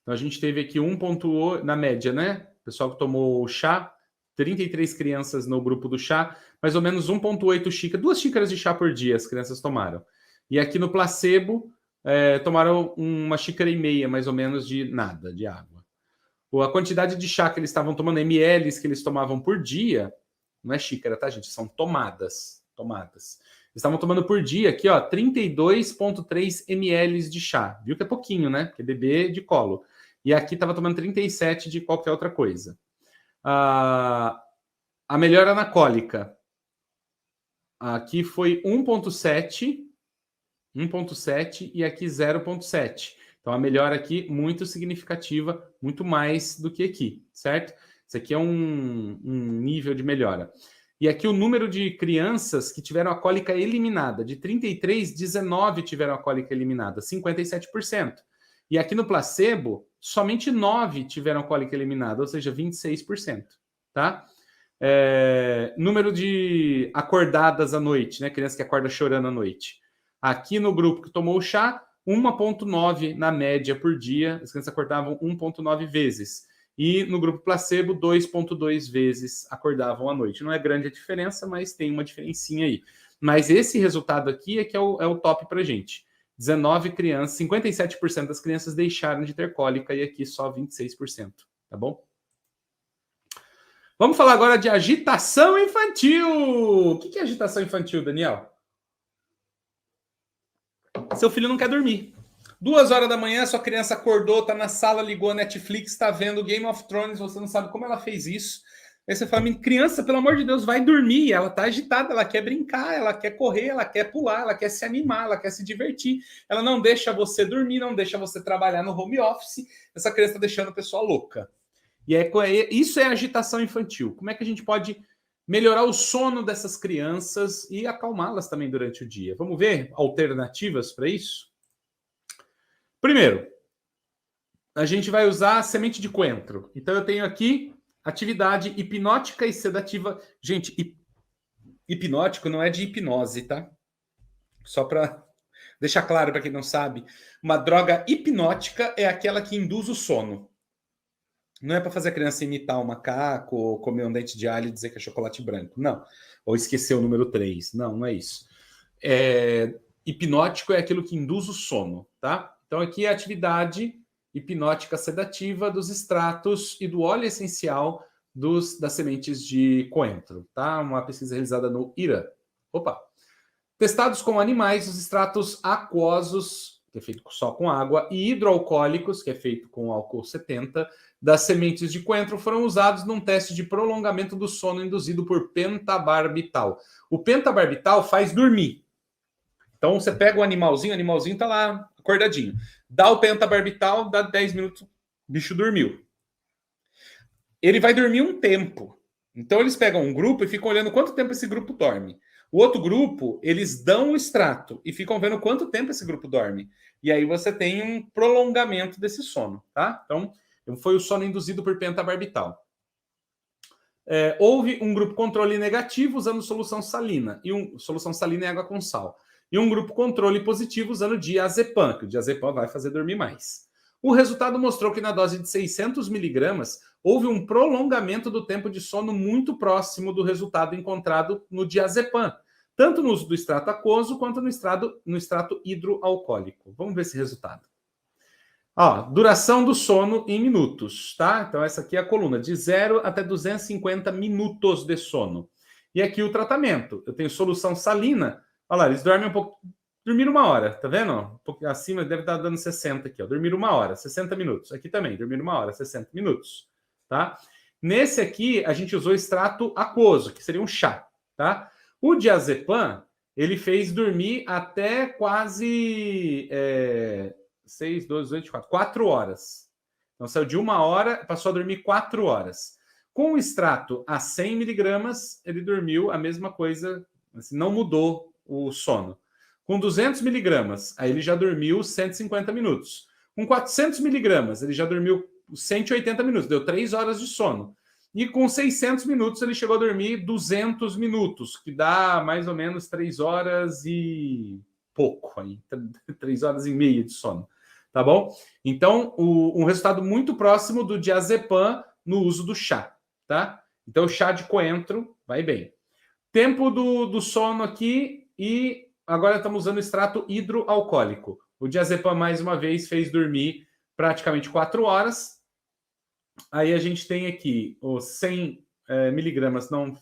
Então, a gente teve aqui 1,8 na média, né? O pessoal que tomou chá, 33 crianças no grupo do chá, mais ou menos 1,8 xícaras, 2 xícaras de chá por dia as crianças tomaram. E aqui no placebo, tomaram 1,5 xícaras, mais ou menos, de nada, de água. A quantidade de chá que eles estavam tomando, ml que eles tomavam por dia, não é xícara, tá, gente? São tomadas. Eles estavam tomando por dia aqui, ó, 32,3 ml de chá. Viu que é pouquinho, né? Porque bebê de colo. E aqui estava tomando 37 de qualquer outra coisa. A melhora na cólica. Aqui foi 1,7 e aqui 0,7. Então, a melhora aqui muito significativa, muito mais do que aqui, certo? Isso aqui é um nível de melhora. E aqui o número de crianças que tiveram a cólica eliminada, de 33, 19 tiveram a cólica eliminada, 57%. E aqui no placebo, somente 9 tiveram a cólica eliminada, ou seja, 26%, tá? Número de acordadas à noite, né? Criança que acorda chorando à noite. Aqui no grupo que tomou o chá, 1,9 na média por dia, as crianças acordavam 1,9 vezes. e no grupo placebo, 2,2 vezes acordavam à noite. Não é grande a diferença, mas tem uma diferencinha aí. Mas esse resultado aqui é que é o top para gente. 19 crianças, 57% das crianças deixaram de ter cólica e aqui só 26%, tá bom? Vamos falar agora de agitação infantil. O que é agitação infantil, Daniel? Seu filho não quer dormir. 2 horas da manhã, sua criança acordou, tá na sala, ligou a Netflix, tá vendo Game of Thrones, você não sabe como ela fez isso. Aí você fala, criança, pelo amor de Deus, vai dormir. Ela tá agitada, ela quer brincar, ela quer correr, ela quer pular, ela quer se animar, ela quer se divertir. Ela não deixa você dormir, não deixa você trabalhar no home office. Essa criança tá deixando a pessoa louca. E isso é agitação infantil. Como é que a gente pode melhorar o sono dessas crianças e acalmá-las também durante o dia? Vamos ver alternativas para isso? Primeiro, a gente vai usar a semente de coentro. Então eu tenho aqui atividade hipnótica e sedativa. Gente, hipnótico não é de hipnose, tá? Só para deixar claro para quem não sabe, uma droga hipnótica é aquela que induz o sono. Não é para fazer a criança imitar um macaco, ou comer um dente de alho e dizer que é chocolate branco. Não. Ou esquecer o número 3. Não, não é isso. Hipnótico é aquilo que induz o sono, tá? Então aqui é a atividade hipnótica sedativa dos extratos e do óleo essencial das sementes de coentro, tá? Uma pesquisa realizada no Irã. Testados com animais, os extratos aquosos, que é feito só com água, e hidroalcoólicos, que é feito com álcool 70, das sementes de coentro foram usados num teste de prolongamento do sono induzido por pentabarbital. O pentabarbital faz dormir. Então você pega o animalzinho tá lá acordadinho. Dá o pentabarbital, dá 10 minutos, o bicho dormiu. Ele vai dormir um tempo. Então eles pegam um grupo e ficam olhando quanto tempo esse grupo dorme. O outro grupo, eles dão o extrato e ficam vendo quanto tempo esse grupo dorme. E aí você tem um prolongamento desse sono, tá? Então, foi o sono induzido por pentabarbital. Houve um grupo controle negativo usando solução salina. Solução salina é água com sal. E um grupo controle positivo usando diazepam, que o diazepam vai fazer dormir mais. O resultado mostrou que na dose de 600 miligramas houve um prolongamento do tempo de sono muito próximo do resultado encontrado no diazepam, tanto no uso do extrato aquoso quanto no extrato hidroalcoólico. Vamos ver esse resultado. Duração do sono em minutos, tá? Então essa aqui é a coluna, de 0 até 250 minutos de sono. E aqui o tratamento. Eu tenho solução salina. Olha lá, eles dormem um pouco. Dormiram 1 hora, tá vendo? Um pouco acima deve estar dando 60 aqui, ó. Dormiram 1 hora, 60 minutos. Aqui também, dormiram 1 hora, 60 minutos, tá? Nesse aqui, a gente usou extrato aquoso, que seria um chá, tá? O diazepam, ele fez dormir até quase 6, 12, 8, 4 horas. Então, saiu de 1 hora, passou a dormir 4 horas. Com o extrato a 100 miligramas, ele dormiu a mesma coisa, assim, não mudou o sono. Com 200 miligramas, aí ele já dormiu 150 minutos. Com 400 miligramas, ele já dormiu 180 minutos, deu 3 horas de sono. E com 600 minutos, ele chegou a dormir 200 minutos, que dá mais ou menos 3 horas e pouco, aí, 3 horas e meia de sono. Tá bom? Então, um resultado muito próximo do diazepam no uso do chá, tá? Então, o chá de coentro vai bem. Tempo do sono aqui e agora estamos usando extrato hidroalcoólico. O diazepam, mais uma vez, fez dormir praticamente 4 horas. Aí a gente tem aqui os 100 miligramas não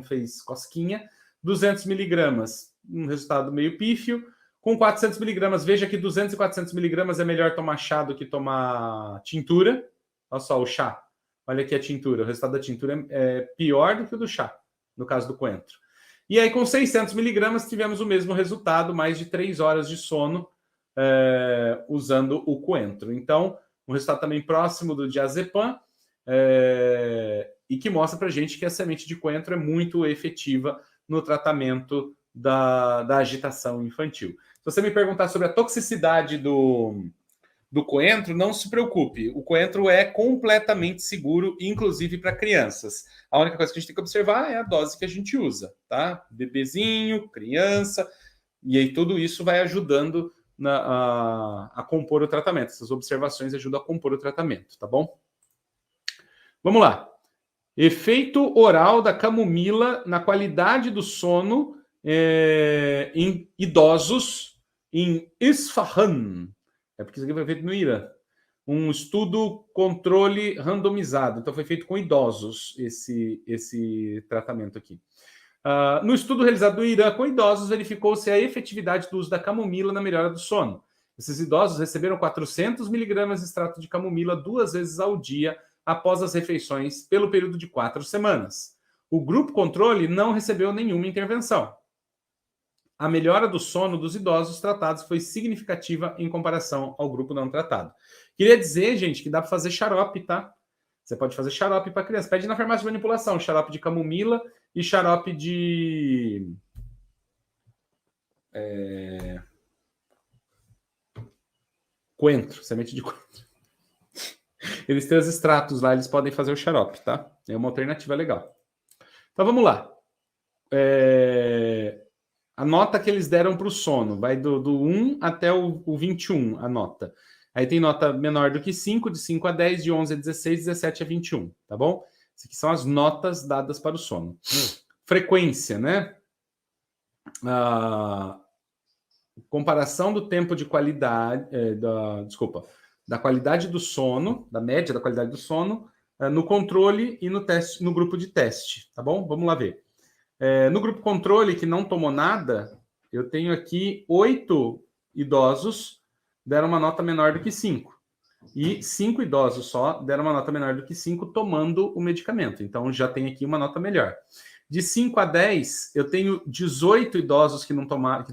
fez cosquinha. 200 miligramas, um resultado meio pífio. Com 400 miligramas, veja que 200 e 400 miligramas é melhor tomar chá do que tomar tintura. Olha só o chá. Olha aqui a tintura. O resultado da tintura é pior do que o do chá, no caso do coentro. E aí, com 600 miligramas, tivemos o mesmo resultado, mais de 3 horas de sono usando o coentro. Então, um resultado também próximo do diazepam e que mostra para a gente que a semente de coentro é muito efetiva no tratamento da agitação infantil. Se você me perguntar sobre a toxicidade do coentro, não se preocupe. O coentro é completamente seguro, inclusive para crianças. A única coisa que a gente tem que observar é a dose que a gente usa, tá? Bebezinho, criança, e aí tudo isso vai ajudando a compor o tratamento. Essas observações ajudam a compor o tratamento, tá bom? Vamos lá. Efeito oral da camomila na qualidade do sono em idosos em Isfahan. É porque isso aqui foi feito no Irã. Um estudo controle randomizado. Então, foi feito com idosos esse tratamento aqui. No estudo realizado no Irã com idosos, verificou-se a efetividade do uso da camomila na melhora do sono. Esses idosos receberam 400 miligramas de extrato de camomila 2 vezes ao dia após as refeições pelo período de 4 semanas. O grupo controle não recebeu nenhuma intervenção. A melhora do sono dos idosos tratados foi significativa em comparação ao grupo não tratado. Queria dizer, gente, que dá para fazer xarope, tá? Você pode fazer xarope para criança. Pede na farmácia de manipulação, xarope de camomila e xarope de... coentro, semente de coentro. Eles têm os extratos lá, eles podem fazer o xarope, tá? É uma alternativa legal. Então, vamos lá. A nota que eles deram para o sono vai do 1 até o 21, a nota. Aí tem nota menor do que 5, de 5 a 10, de 11 a 16, 17 a 21, tá bom? Essas aqui são as notas dadas para o sono. Frequência, né? Comparação do tempo de qualidade, da qualidade do sono, da média da qualidade do sono, no controle e no teste, no grupo de teste, tá bom? Vamos lá ver. No grupo controle, que não tomou nada, eu tenho aqui 8 idosos deram uma nota menor do que 5. E 5 idosos só deram uma nota menor do que 5 tomando o medicamento. Então, já tem aqui uma nota melhor. De 5 a 10, eu tenho 18 idosos que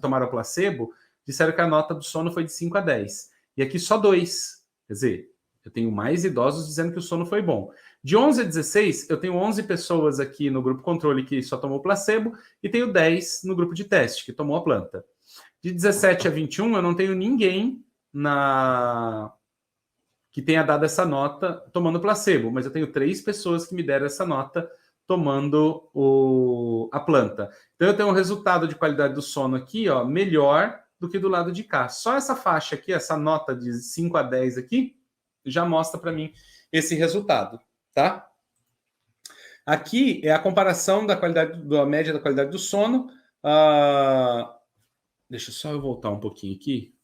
tomaram placebo, disseram que a nota do sono foi de 5 a 10. E aqui só 2. Quer dizer, eu tenho mais idosos dizendo que o sono foi bom. De 11 a 16, eu tenho 11 pessoas aqui no grupo controle que só tomou placebo e tenho 10 no grupo de teste que tomou a planta. De 17 a 21, eu não tenho ninguém que tenha dado essa nota tomando placebo, mas eu tenho 3 pessoas que me deram essa nota tomando a planta. Então, eu tenho um resultado de qualidade do sono aqui, ó, melhor do que do lado de cá. Só essa faixa aqui, essa nota de 5 a 10 aqui, já mostra para mim esse resultado, tá? Aqui é a comparação da qualidade, da média da qualidade do sono. Deixa só eu voltar um pouquinho aqui.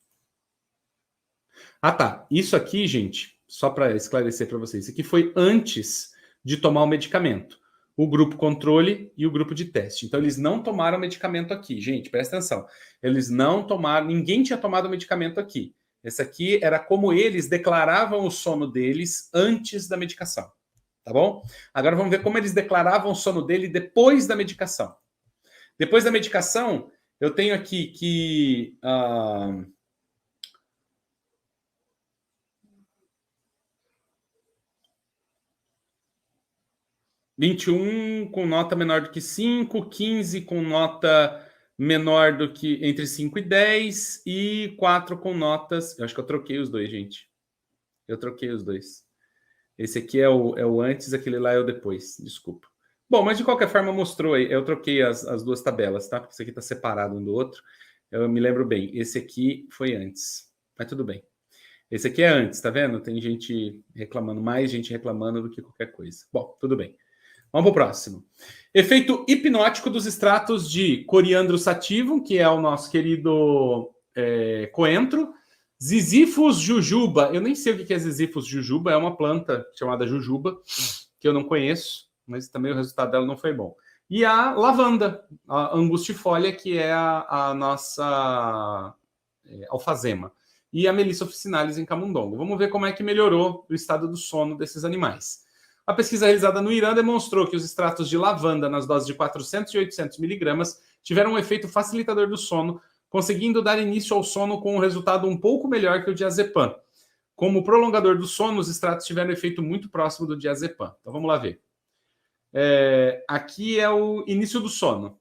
Tá. Isso aqui, gente, só para esclarecer para vocês, isso aqui foi antes de tomar o medicamento. O grupo controle e o grupo de teste. Então, eles não tomaram medicamento aqui. Gente, presta atenção. Eles não tomaram, ninguém tinha tomado medicamento aqui. Esse aqui era como eles declaravam o sono deles antes da medicação. Tá bom? Agora vamos ver como eles declaravam o sono dele depois da medicação. Depois da medicação, eu tenho aqui que... 21 com nota menor do que 5, 15 com nota menor do que entre 5 e 10 e 4 com notas... Eu acho que eu troquei os dois, gente. Eu troquei os dois. Esse aqui é o antes, aquele lá é o depois. Desculpa. Bom, mas de qualquer forma mostrou aí. Eu troquei as duas tabelas, tá? Porque isso aqui está separado um do outro. Eu me lembro bem. Esse aqui foi antes. Mas tudo bem. Esse aqui é antes, tá vendo? Tem gente reclamando, mais gente reclamando do que qualquer coisa. Bom, tudo bem. Vamos para o próximo. Efeito hipnótico dos extratos de coriandro sativum, que é o nosso querido coentro. Ziziphus jujuba. Eu nem sei o que é Ziziphus jujuba. É uma planta chamada jujuba, que eu não conheço, mas também o resultado dela não foi bom. E a lavanda, a angustifolia, que é a nossa alfazema. E a Melissa officinalis em camundongo. Vamos ver como é que melhorou o estado do sono desses animais. A pesquisa realizada no Irã demonstrou que os extratos de lavanda nas doses de 400 e 800 miligramas tiveram um efeito facilitador do sono, conseguindo dar início ao sono com um resultado um pouco melhor que o diazepam. Como prolongador do sono, os extratos tiveram um efeito muito próximo do diazepam. Então vamos lá ver. Aqui é o início do sono.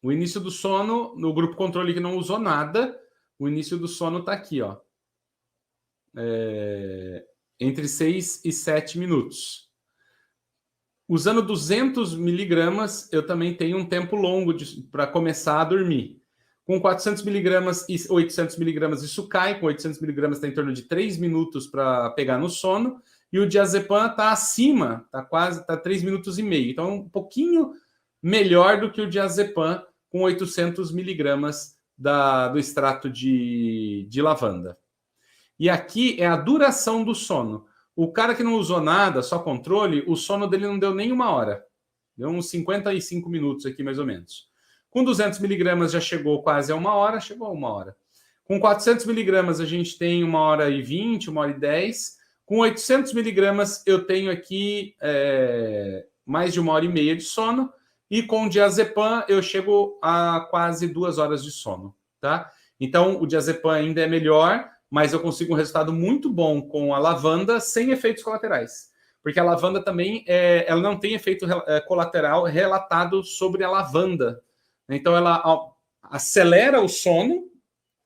O início do sono, no grupo controle que não usou nada, o início do sono está aqui, ó. Entre 6 e 7 minutos. Usando 200 miligramas, eu também tenho um tempo longo para começar a dormir. Com 400 miligramas e 800 miligramas, isso cai. Com 800 miligramas, está em torno de 3 minutos para pegar no sono. e o diazepam está acima, está 3 minutos e meio. Então, um pouquinho melhor do que o diazepam com 800 miligramas do extrato de lavanda. E aqui é a duração do sono. O cara que não usou nada, só controle, o sono dele não deu nem 1 hora. Deu uns 55 minutos aqui, mais ou menos. Com 200 miligramas já chegou quase a 1 hora, chegou a 1 hora. Com 400 miligramas a gente tem 1h20, 1h10. Com 800 miligramas eu tenho aqui mais de 1h30 de sono. E com o diazepam eu chego a quase 2 horas de sono, tá? Então o diazepam ainda é melhor, mas eu consigo um resultado muito bom com a lavanda sem efeitos colaterais. Porque a lavanda também, ela não tem efeito colateral relatado sobre a lavanda. Então ela acelera o sono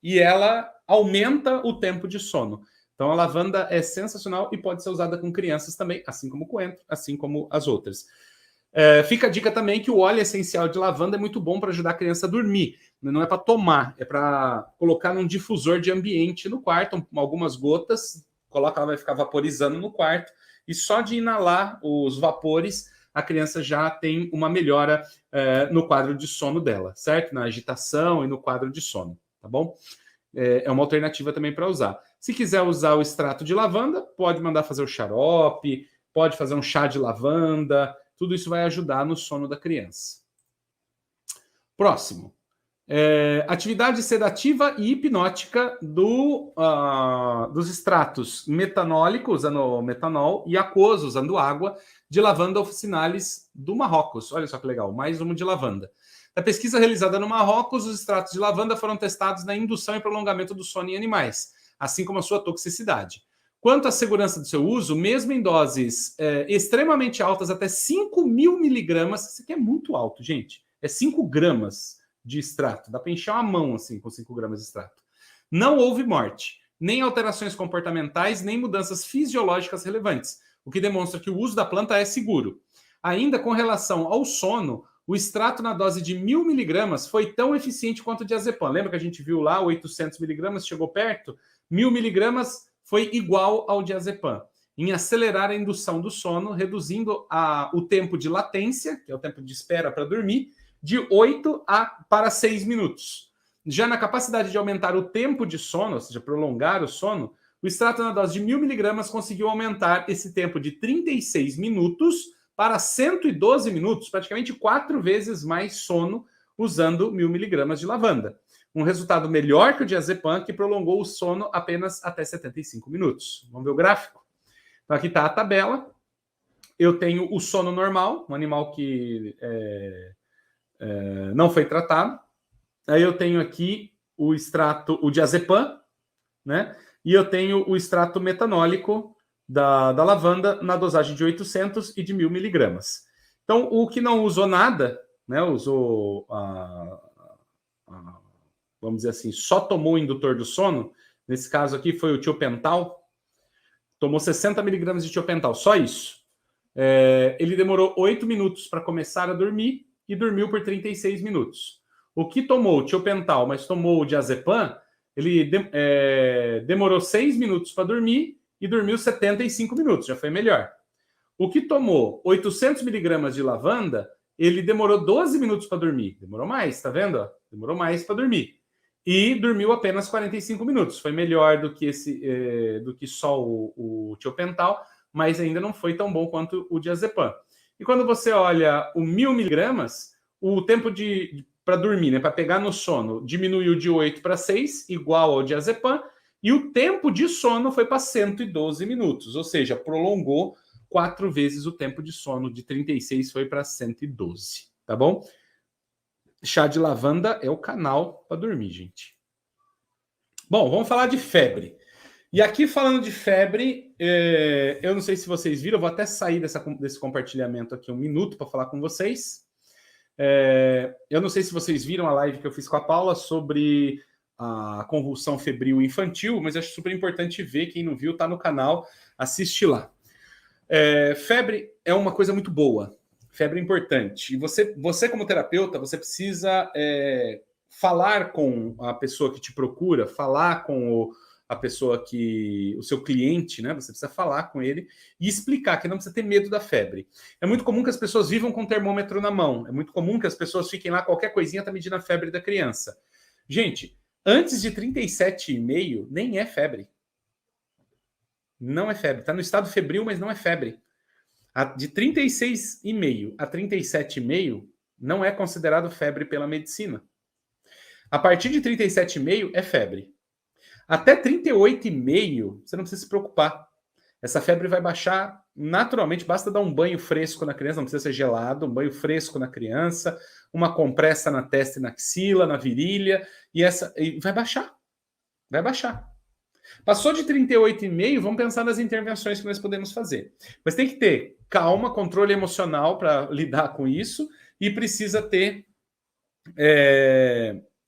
e ela aumenta o tempo de sono. Então a lavanda é sensacional e pode ser usada com crianças também, assim como o coentro, assim como as outras. Fica a dica também que o óleo essencial de lavanda é muito bom para ajudar a criança a dormir. Não é para tomar, é para colocar num difusor de ambiente no quarto, algumas gotas, coloca, ela vai ficar vaporizando no quarto, e só de inalar os vapores, a criança já tem uma melhora no quadro de sono dela, certo? Na agitação e no quadro de sono, tá bom? É uma alternativa também para usar. Se quiser usar o extrato de lavanda, pode mandar fazer o xarope, pode fazer um chá de lavanda, tudo isso vai ajudar no sono da criança. Próximo. Atividade sedativa e hipnótica dos extratos metanólico, usando metanol, e aquoso, usando água, de lavanda officinalis do Marrocos. Olha só que legal, mais uma de lavanda. Na pesquisa realizada no Marrocos, os extratos de lavanda foram testados na indução e prolongamento do sono em animais, assim como a sua toxicidade. Quanto à segurança do seu uso, mesmo em doses extremamente altas, até 5.000 miligramas, isso aqui é muito alto, gente, é 5 gramas de extrato, dá para encher uma mão assim com 5 gramas de extrato. Não houve morte, nem alterações comportamentais, nem mudanças fisiológicas relevantes, o que demonstra que o uso da planta é seguro. Ainda com relação ao sono, o extrato na dose de 1.000 miligramas foi tão eficiente quanto o diazepam. Lembra que a gente viu lá 800 miligramas, chegou perto? 1.000 miligramas foi igual ao diazepam, em acelerar a indução do sono, reduzindo o tempo de latência, que é o tempo de espera para dormir, de 8 para 6 minutos. Já na capacidade de aumentar o tempo de sono, ou seja, prolongar o sono, o extrato na dose de 1.000 miligramas conseguiu aumentar esse tempo de 36 minutos para 112 minutos, praticamente 4 vezes mais sono usando 1.000 miligramas de lavanda. Um resultado melhor que o diazepam, que prolongou o sono apenas até 75 minutos. Vamos ver o gráfico? Então aqui está a tabela. Eu tenho o sono normal, um animal que não foi tratado. Aí eu tenho aqui o extrato, o diazepam, né? E eu tenho o extrato metanólico da lavanda na dosagem de 800 e de 1.000 miligramas. Então, o que não usou nada, né? Usou vamos dizer assim, só tomou o indutor do sono. Nesse caso aqui foi o tiopental. Tomou 60 miligramas de tiopental, só isso. Ele demorou 8 minutos para começar a dormir e dormiu por 36 minutos. O que tomou o tiopental, mas tomou o diazepam, ele demorou 6 minutos para dormir e dormiu 75 minutos, já foi melhor. O que tomou 800 miligramas de lavanda, ele demorou 12 minutos para dormir. Demorou mais, tá vendo? Demorou mais para dormir. E dormiu apenas 45 minutos. Foi melhor do que só o tiopental, mas ainda não foi tão bom quanto o diazepam. E quando você olha o 1.000 miligramas, o tempo para dormir, né, para pegar no sono, diminuiu de 8 para 6, igual ao diazepam, e o tempo de sono foi para 112 minutos, ou seja, prolongou 4 vezes o tempo de sono, de 36 foi para 112, tá bom? Chá de lavanda é o canal para dormir, gente. Bom, vamos falar de febre. E aqui, falando de febre, eu não sei se vocês viram, eu vou até sair desse compartilhamento aqui um minuto para falar com vocês. Eu não sei se vocês viram a live que eu fiz com a Paula sobre a convulsão febril infantil, mas acho super importante ver. Quem não viu, está no canal, assiste lá. Febre é uma coisa muito boa. Febre é importante. E você como terapeuta, você precisa falar com a pessoa que te procura, falar com a pessoa o seu cliente, né? Você precisa falar com ele e explicar que não precisa ter medo da febre. É muito comum que as pessoas vivam com o termômetro na mão. É muito comum que as pessoas fiquem lá, qualquer coisinha está medindo a febre da criança. Gente, antes de 37,5 nem é febre. Não é febre. Está no estado febril, mas não é febre. De 36,5 a 37,5 não é considerado febre pela medicina. A partir de 37,5 é febre. Até 38,5 você não precisa se preocupar. Essa febre vai baixar naturalmente, basta dar um banho fresco na criança, não precisa ser gelado, um banho fresco na criança, uma compressa na testa e na axila, na virilha, e vai baixar. Vai baixar. Passou de 38,5, vamos pensar nas intervenções que nós podemos fazer. Mas tem que ter calma, controle emocional para lidar com isso e precisa ter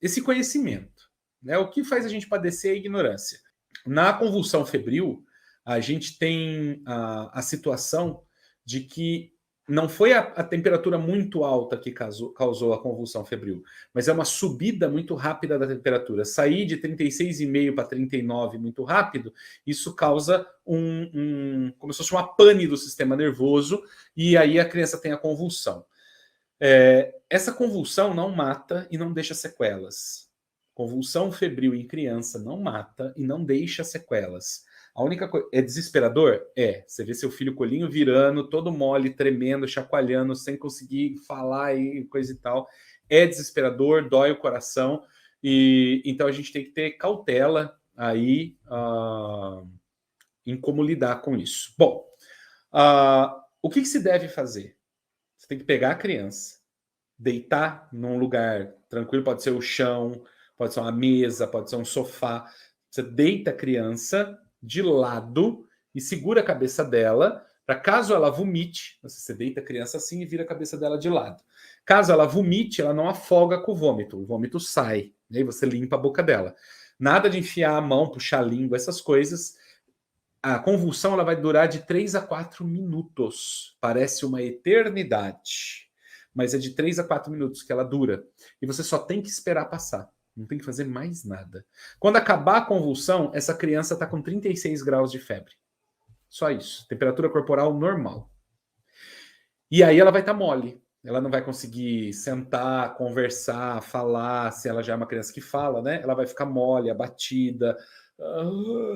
esse conhecimento. Né? O que faz a gente padecer é a ignorância. Na convulsão febril, a gente tem a situação de que não foi a temperatura muito alta que causou a convulsão febril, mas é uma subida muito rápida da temperatura. Sair de 36,5 para 39 muito rápido, isso causa como se fosse uma pane do sistema nervoso, e aí a criança tem a convulsão. Essa convulsão não mata e não deixa sequelas. Convulsão febril em criança não mata e não deixa sequelas. A única coisa... É desesperador? É. Você vê seu filho colinho virando, todo mole, tremendo, chacoalhando, sem conseguir falar e coisa e tal. É desesperador, dói o coração. E então a gente tem que ter cautela aí em como lidar com isso. Bom, o que se deve fazer? Você tem que pegar a criança, deitar num lugar tranquilo, pode ser o chão, pode ser uma mesa, pode ser um sofá. Você deita a criança de lado e segura a cabeça dela, para caso ela vomite, você deita a criança assim e vira a cabeça dela de lado. Caso ela vomite, ela não afoga com o vômito sai, e aí você limpa a boca dela. Nada de enfiar a mão, puxar a língua, essas coisas. A convulsão ela vai durar de 3 a 4 minutos. Parece uma eternidade, mas é de 3 a 4 minutos que ela dura. E você só tem que esperar passar. Não tem que fazer mais nada. Quando acabar a convulsão, essa criança está com 36 graus de febre. Só isso. Temperatura corporal normal. E aí ela vai estar mole. Ela não vai conseguir sentar, conversar, falar. Se ela já é uma criança que fala, né? Ela vai ficar mole, abatida.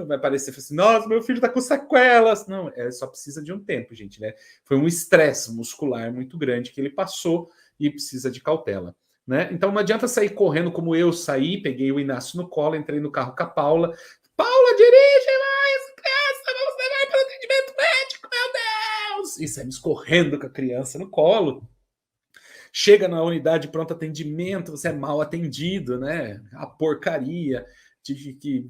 Vai parecer assim, nossa, meu filho está com sequelas. Não, só precisa de um tempo, gente, né? Foi um estresse muscular muito grande que ele passou e precisa de cautela. Né? Então não adianta sair correndo como eu saí, peguei o Inácio no colo, entrei no carro com a Paula. Paula, dirige mais, criança, vamos levar para o atendimento médico, meu Deus! E saímos correndo com a criança no colo. Chega na unidade de pronto atendimento, você é mal atendido, né? A porcaria. Tive que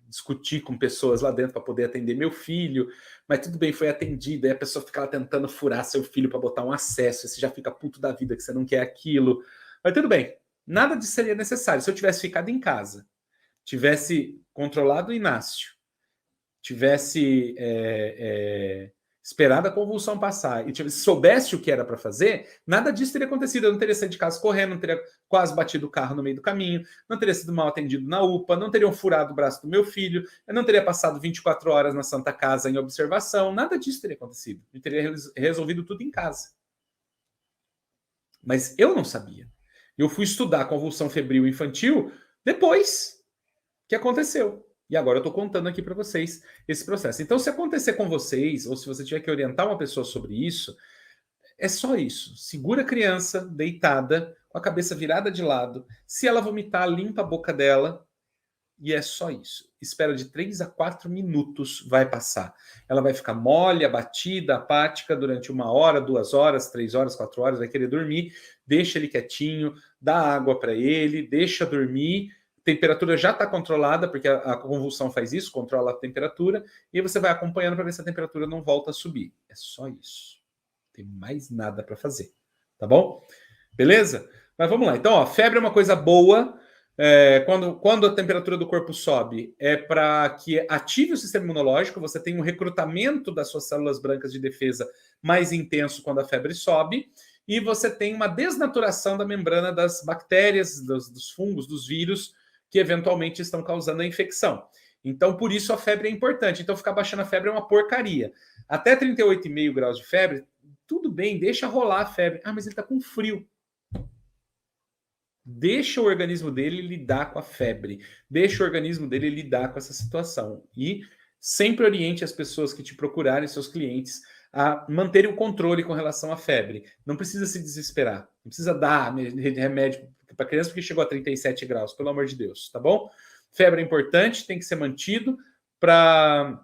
discutir com pessoas lá dentro para poder atender meu filho, mas tudo bem, foi atendido. Aí a pessoa fica lá tentando furar seu filho para botar um acesso, e você já fica puto da vida que você não quer aquilo. Mas tudo bem, nada disso seria necessário. Se eu tivesse ficado em casa, tivesse controlado o Inácio, tivesse esperado a convulsão passar e soubesse o que era para fazer, nada disso teria acontecido. Eu não teria saído de casa correndo, não teria quase batido o carro no meio do caminho, não teria sido mal atendido na UPA, não teriam furado o braço do meu filho, eu não teria passado 24 horas na Santa Casa em observação, nada disso teria acontecido. Eu teria resolvido tudo em casa. Mas eu não sabia. Eu fui estudar a convulsão febril infantil depois que aconteceu. E agora eu estou contando aqui para vocês esse processo. Então, se acontecer com vocês, ou se você tiver que orientar uma pessoa sobre isso, é só isso. Segura a criança deitada, com a cabeça virada de lado. Se ela vomitar, limpa a boca dela. E é só isso. Espera de 3 a 4 minutos, vai passar. Ela vai ficar mole, abatida, apática durante 1 hora, 2 horas, 3 horas, 4 horas, vai querer dormir. Deixa ele quietinho, dá água para ele, deixa dormir. Temperatura já está controlada, porque a convulsão faz isso, controla a temperatura, e você vai acompanhando para ver se a temperatura não volta a subir. É só isso. Não tem mais nada para fazer. Tá bom? Beleza? Mas vamos lá. Então, ó, febre é uma coisa boa. Quando a temperatura do corpo sobe, é para que ative o sistema imunológico, você tem um recrutamento das suas células brancas de defesa mais intenso quando a febre sobe, e você tem uma desnaturação da membrana das bactérias, dos fungos, dos vírus, que eventualmente estão causando a infecção. Então, por isso a febre é importante. Então, ficar baixando a febre é uma porcaria. Até 38,5 graus de febre, tudo bem, deixa rolar a febre. Ah, mas ele está com frio. Deixa o organismo dele lidar com a febre. Deixa o organismo dele lidar com essa situação. E sempre oriente as pessoas que te procurarem, seus clientes, a manterem o controle com relação à febre. Não precisa se desesperar. Não precisa dar remédio para criança porque chegou a 37 graus, pelo amor de Deus, tá bom? Febre é importante, tem que ser mantido para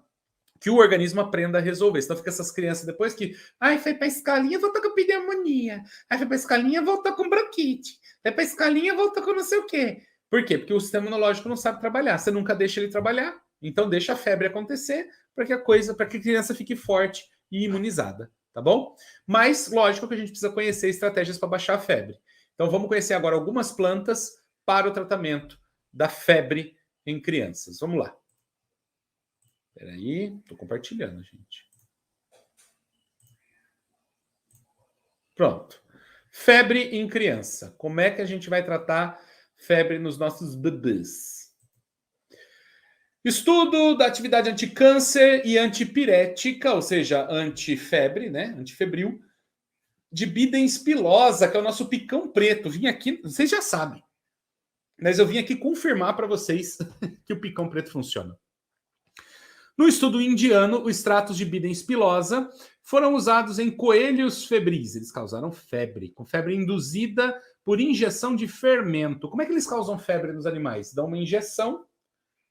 que o organismo aprenda a resolver. Senão fica essas crianças depois que... Ai, foi para a escalinha, voltou com pneumonia. Ai, foi para a escalinha, voltou com bronquite. Foi para a escalinha, voltou com não sei o quê. Por quê? Porque o sistema imunológico não sabe trabalhar. Você nunca deixa ele trabalhar. Então deixa a febre acontecer para que a criança fique forte e imunizada, tá bom? Mas, lógico que a gente precisa conhecer estratégias para baixar a febre. Então vamos conhecer agora algumas plantas para o tratamento da febre em crianças. Vamos lá. Espera aí, estou compartilhando, gente. Pronto. Febre em criança. Como é que a gente vai tratar febre nos nossos bebês? Estudo da atividade anticâncer e antipirética, ou seja, antifebre, né? Antifebril, de Bidens pilosa, que é o nosso picão preto. Vim aqui, vocês já sabem, mas eu vim aqui confirmar para vocês que o picão preto funciona. No estudo indiano, os extratos de Bidens pilosa foram usados em coelhos febris. Eles causaram febre, com febre induzida por injeção de fermento. Como é que eles causam febre nos animais? Dão uma injeção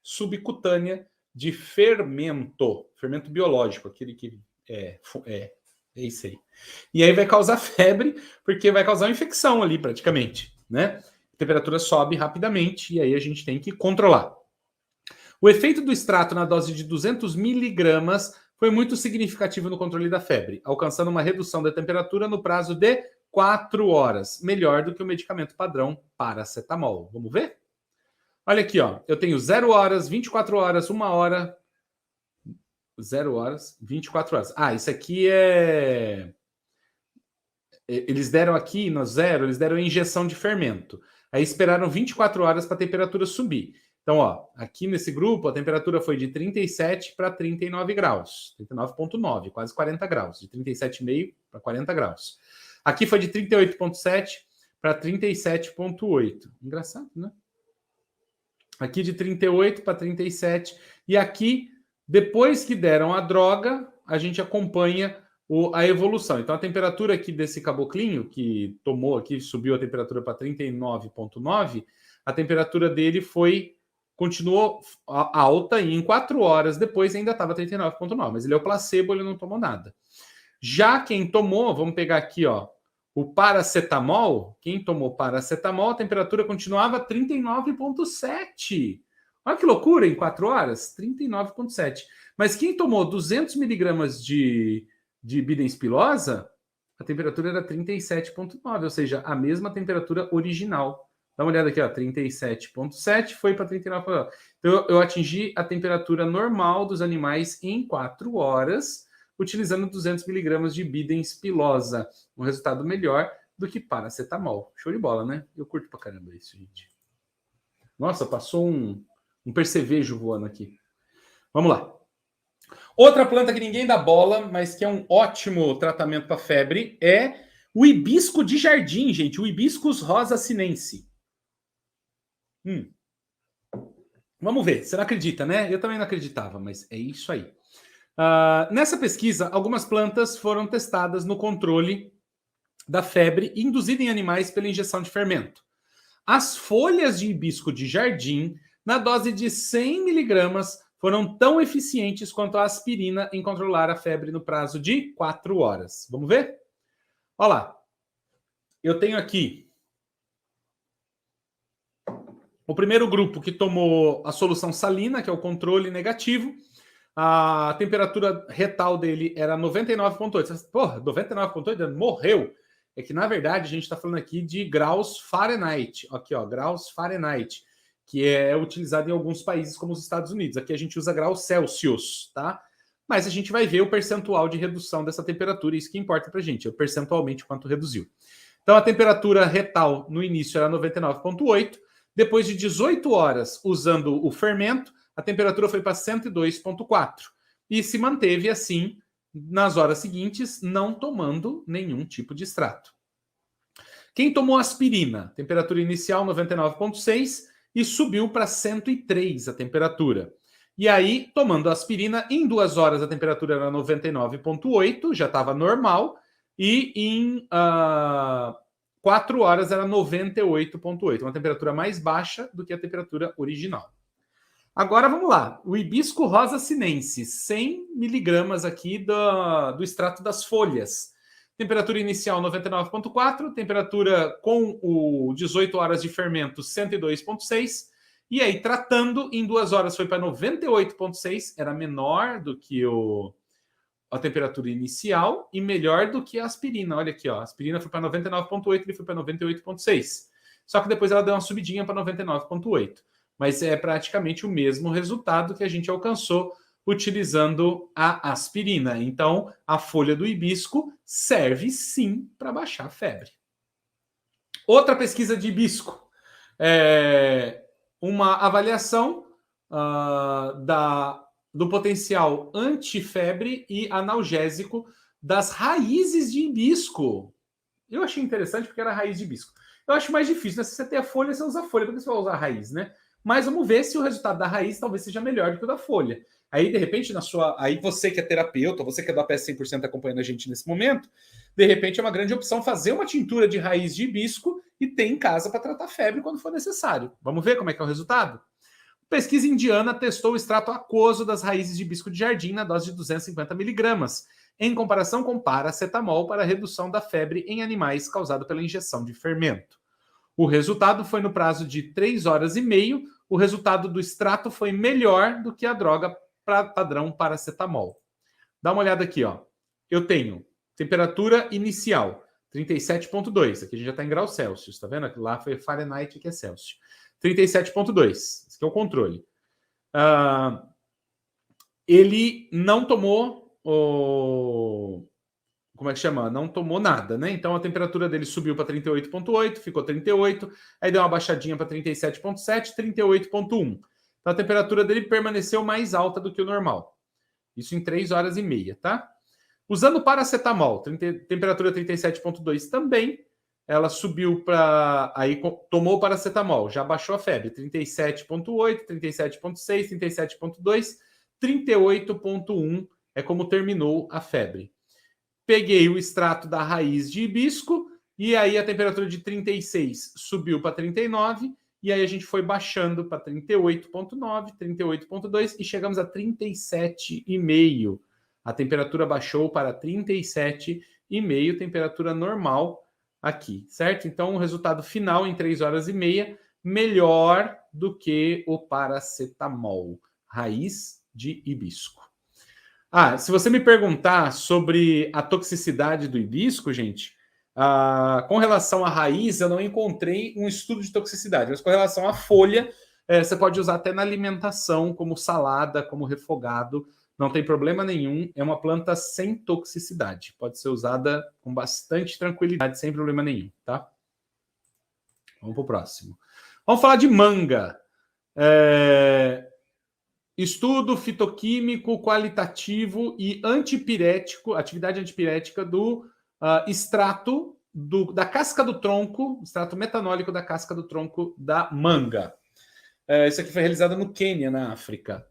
subcutânea de fermento biológico, aquele que é isso aí. E aí vai causar febre, porque vai causar uma infecção ali praticamente, né? A temperatura sobe rapidamente e aí a gente tem que controlar. O efeito do extrato na dose de 200 miligramas foi muito significativo no controle da febre, alcançando uma redução da temperatura no prazo de 4 horas, melhor do que o medicamento padrão paracetamol. Vamos ver? Olha aqui, ó. Eu tenho 0 horas, 24 horas, 1 hora... 0 horas, 24 horas. Ah, isso aqui é... Eles deram aqui, no 0, eles deram injeção de fermento. Aí esperaram 24 horas para a temperatura subir. Então, ó, aqui nesse grupo, a temperatura foi de 37 para 39 graus. 39,9, quase 40 graus. De 37,5 para 40 graus. Aqui foi de 38,7 para 37,8. Engraçado, né? Aqui de 38 para 37. E aqui, depois que deram a droga, a gente acompanha a evolução. Então, a temperatura aqui desse caboclinho, que tomou aqui, subiu a temperatura para 39,9, a temperatura dele continuou alta e em 4 horas depois ainda estava 39,9. Mas ele é o placebo, ele não tomou nada. Já quem tomou, vamos pegar aqui, ó, o paracetamol. Quem tomou paracetamol, a temperatura continuava 39,7. Olha que loucura, em 4 horas, 39,7. Mas quem tomou 200 miligramas de Bidens pilosa, a temperatura era 37,9, ou seja, a mesma temperatura original. Dá uma olhada aqui, ó, 37,7 foi para 39,9. Então, eu atingi a temperatura normal dos animais em 4 horas, utilizando 200 miligramas de Bidens pilosa. Um resultado melhor do que paracetamol. Show de bola, né? Eu curto pra caramba isso, gente. Nossa, passou um percevejo voando aqui. Vamos lá. Outra planta que ninguém dá bola, mas que é um ótimo tratamento para febre, é o hibisco de jardim, gente. O Hibiscus rosa sinense. Vamos ver. Você não acredita, né? Eu também não acreditava, mas é isso aí. Nessa pesquisa, algumas plantas foram testadas no controle da febre induzida em animais pela injeção de fermento. As folhas de hibisco de jardim, na dose de 100 miligramas, foram tão eficientes quanto a aspirina em controlar a febre no prazo de 4 horas. Vamos ver? Olha lá. Eu tenho aqui o primeiro grupo que tomou a solução salina, que é o controle negativo. A temperatura retal dele era 99,8. Porra, 99,8? Morreu. É que, na verdade, a gente está falando aqui de graus Fahrenheit. Aqui, ó, graus Fahrenheit, que é utilizado em alguns países como os Estados Unidos. Aqui a gente usa graus Celsius, tá? Mas a gente vai ver o percentual de redução dessa temperatura, isso que importa pra gente, é percentualmente quanto reduziu. Então a temperatura retal no início era 99,8, Depois de 18 horas usando o fermento, a temperatura foi para 102,4 e se manteve assim nas horas seguintes, não tomando nenhum tipo de extrato. Quem tomou aspirina, temperatura inicial 99,6 e subiu para 103 a temperatura. E aí, tomando aspirina, em 2 horas a temperatura era 99,8, já estava normal, e em 4 horas era 98,8, uma temperatura mais baixa do que a temperatura original. Agora vamos lá, o hibisco rosa sinensis, 100 miligramas aqui do extrato das folhas. Temperatura inicial 99,4, temperatura com o 18 horas de fermento 102,6, e aí tratando em 2 horas foi para 98,6, era menor do que a temperatura inicial e melhor do que a aspirina. Olha aqui, ó, a aspirina foi para 99,8, ele foi para 98,6. Só que depois ela deu uma subidinha para 99,8. Mas é praticamente o mesmo resultado que a gente alcançou utilizando a aspirina. Então, a folha do hibisco serve sim para baixar a febre. Outra pesquisa de hibisco, uma avaliação do potencial antifebre e analgésico das raízes de hibisco. Eu achei interessante porque era raiz de hibisco. Eu acho mais difícil, né? Se você tem a folha, você usa a folha, porque você vai usar a raiz, né? Mas vamos ver se o resultado da raiz talvez seja melhor do que o da folha. Aí, de repente, aí você que é terapeuta, você que é do APS 100% acompanhando a gente nesse momento, de repente é uma grande opção fazer uma tintura de raiz de hibisco e ter em casa para tratar febre quando for necessário. Vamos ver como é que é o resultado? Pesquisa indiana testou o extrato aquoso das raízes de hibisco de jardim na dose de 250 miligramas, em comparação com paracetamol para redução da febre em animais causado pela injeção de fermento. O resultado foi no prazo de 3 horas e meia. O resultado do extrato foi melhor do que a droga padrão paracetamol. Dá uma olhada aqui, ó. Eu tenho temperatura inicial 37,2. Aqui a gente já está em graus Celsius, tá vendo? Lá foi Fahrenheit, que é Celsius. 37,2. Esse aqui é o controle. Ele não tomou como é que chama? Não tomou nada, né? Então a temperatura dele subiu para 38,8, ficou 38, aí deu uma baixadinha para 37,7, 38,1. Então a temperatura dele permaneceu mais alta do que o normal. Isso em 3 horas e meia, tá? Usando paracetamol, temperatura 37,2 também, ela subiu para... Aí tomou paracetamol, já baixou a febre, 37,8, 37,6, 37,2, 38,1 é como terminou a febre. Peguei o extrato da raiz de hibisco e aí a temperatura de 36 subiu para 39 e aí a gente foi baixando para 38,9, 38,2 e chegamos a 37,5. A temperatura baixou para 37,5, temperatura normal aqui, certo? Então o resultado final em 3 horas e meia melhor do que o paracetamol, raiz de hibisco. Se você me perguntar sobre a toxicidade do hibisco, gente, com relação à raiz, eu não encontrei um estudo de toxicidade, mas com relação à folha, você pode usar até na alimentação, como salada, como refogado, não tem problema nenhum, é uma planta sem toxicidade, pode ser usada com bastante tranquilidade, sem problema nenhum, tá? Vamos para o próximo. Vamos falar de manga. Estudo fitoquímico qualitativo e antipirético, atividade antipirética do extrato da casca do tronco, extrato metanólico da casca do tronco da manga. Isso aqui foi realizado no Quênia, na África.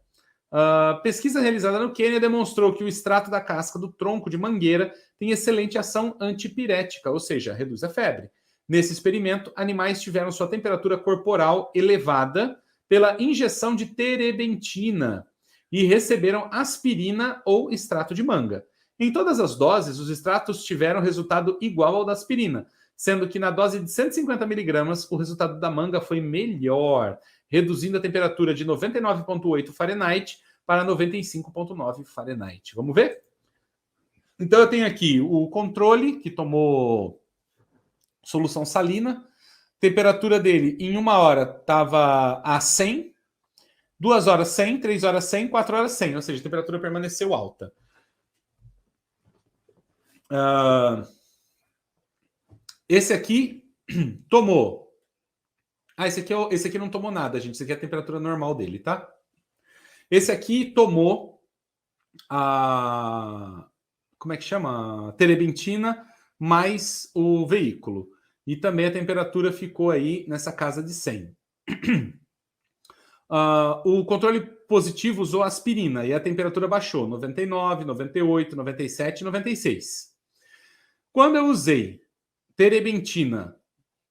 Pesquisa realizada no Quênia demonstrou que o extrato da casca do tronco de mangueira tem excelente ação antipirética, ou seja, reduz a febre. Nesse experimento, animais tiveram sua temperatura corporal elevada pela injeção de terebentina e receberam aspirina ou extrato de manga. Em todas as doses, os extratos tiveram resultado igual ao da aspirina, sendo que na dose de 150 miligramas, o resultado da manga foi melhor, reduzindo a temperatura de 99,8 Fahrenheit para 95,9 Fahrenheit. Vamos ver? Então eu tenho aqui o controle, que tomou solução salina. Temperatura dele em 1 hora estava a 100, 2 horas 100, 3 horas 100, 4 horas 100, ou seja, a temperatura permaneceu alta. Esse aqui tomou esse aqui não tomou nada, gente. Esse aqui é a temperatura normal dele, tá? Esse aqui tomou a... Como é que chama? Terebentina mais o veículo. E também a temperatura ficou aí nessa casa de 100. O controle positivo usou aspirina e a temperatura baixou 99, 98, 97 e 96. Quando eu usei terebentina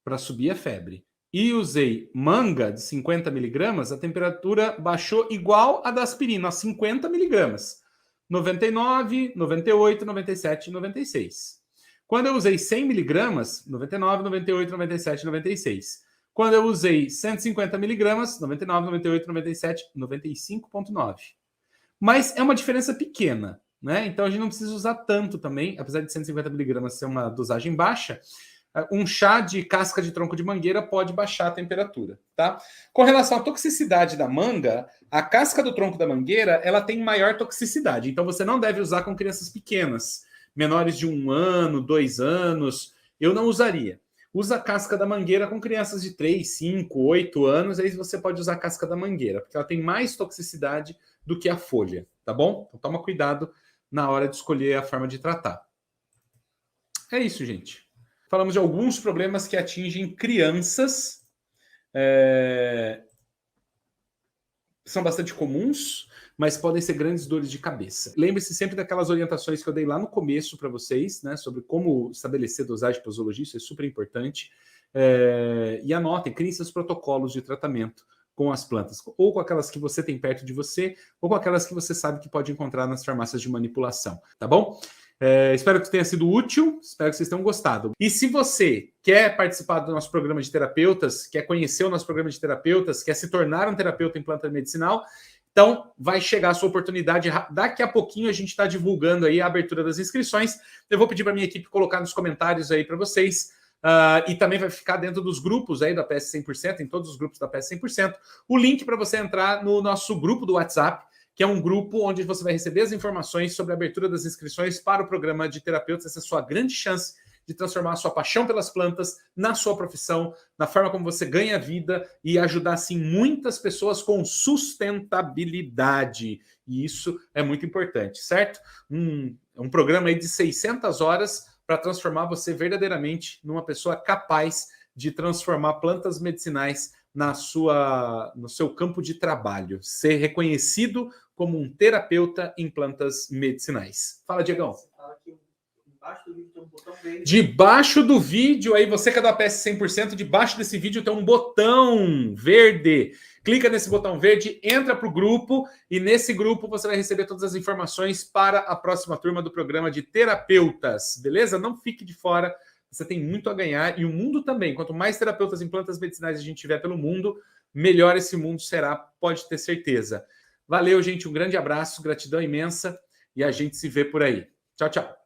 para subir a febre e usei manga de 50 miligramas, a temperatura baixou igual a da aspirina, a 50 miligramas. 99, 98, 97 e 96. Quando eu usei 100 miligramas, 99, 98, 97 e 96. Quando eu usei 150 miligramas, 99, 98, 97, 95,9. Mas é uma diferença pequena, né? Então a gente não precisa usar tanto também, apesar de 150 miligramas ser uma dosagem baixa. Um chá de casca de tronco de mangueira pode baixar a temperatura, tá? Com relação à toxicidade da manga, a casca do tronco da mangueira, ela tem maior toxicidade. Então você não deve usar com crianças pequenas, menores de 1 ano, 2 anos. Eu não usaria. Usa a casca da mangueira com crianças de 3, 5, 8 anos, aí você pode usar a casca da mangueira, porque ela tem mais toxicidade do que a folha, tá bom? Então toma cuidado na hora de escolher a forma de tratar. É isso, gente. Falamos de alguns problemas que atingem crianças. São bastante comuns, mas podem ser grandes dores de cabeça. Lembre-se sempre daquelas orientações que eu dei lá no começo para vocês, né, sobre como estabelecer dosagem de posologia, isso é super importante. E anotem, criem seus protocolos de tratamento com as plantas, ou com aquelas que você tem perto de você, ou com aquelas que você sabe que pode encontrar nas farmácias de manipulação, tá bom? Espero que tenha sido útil, espero que vocês tenham gostado. E se você quer participar do nosso programa de terapeutas, quer conhecer o nosso programa de terapeutas, quer se tornar um terapeuta em planta medicinal, então vai chegar a sua oportunidade. Daqui a pouquinho a gente está divulgando aí a abertura das inscrições. Eu vou pedir para a minha equipe colocar nos comentários aí para vocês. E também vai ficar dentro dos grupos aí da PS 100%, em todos os grupos da PS 100%, o link para você entrar no nosso grupo do WhatsApp, que é um grupo onde você vai receber as informações sobre a abertura das inscrições para o programa de terapeutas. Essa é a sua grande chance de transformar a sua paixão pelas plantas na sua profissão, na forma como você ganha vida e ajudar, assim, muitas pessoas com sustentabilidade. E isso é muito importante, certo? Um programa aí de 600 horas para transformar você verdadeiramente numa pessoa capaz de transformar plantas medicinais no seu campo de trabalho, ser reconhecido como um terapeuta em plantas medicinais. Fala, Diegão. Você fala aqui embaixo do vídeo tem um botão verde. Debaixo do vídeo, aí você que é da PS 100%, debaixo desse vídeo tem um botão verde. Clica nesse botão verde, entra para o grupo e nesse grupo você vai receber todas as informações para a próxima turma do programa de terapeutas, beleza? Não fique de fora. Você tem muito a ganhar e o mundo também. Quanto mais terapeutas em plantas medicinais a gente tiver pelo mundo, melhor esse mundo será, pode ter certeza. Valeu, gente. Um grande abraço, gratidão imensa e a gente se vê por aí. Tchau, tchau.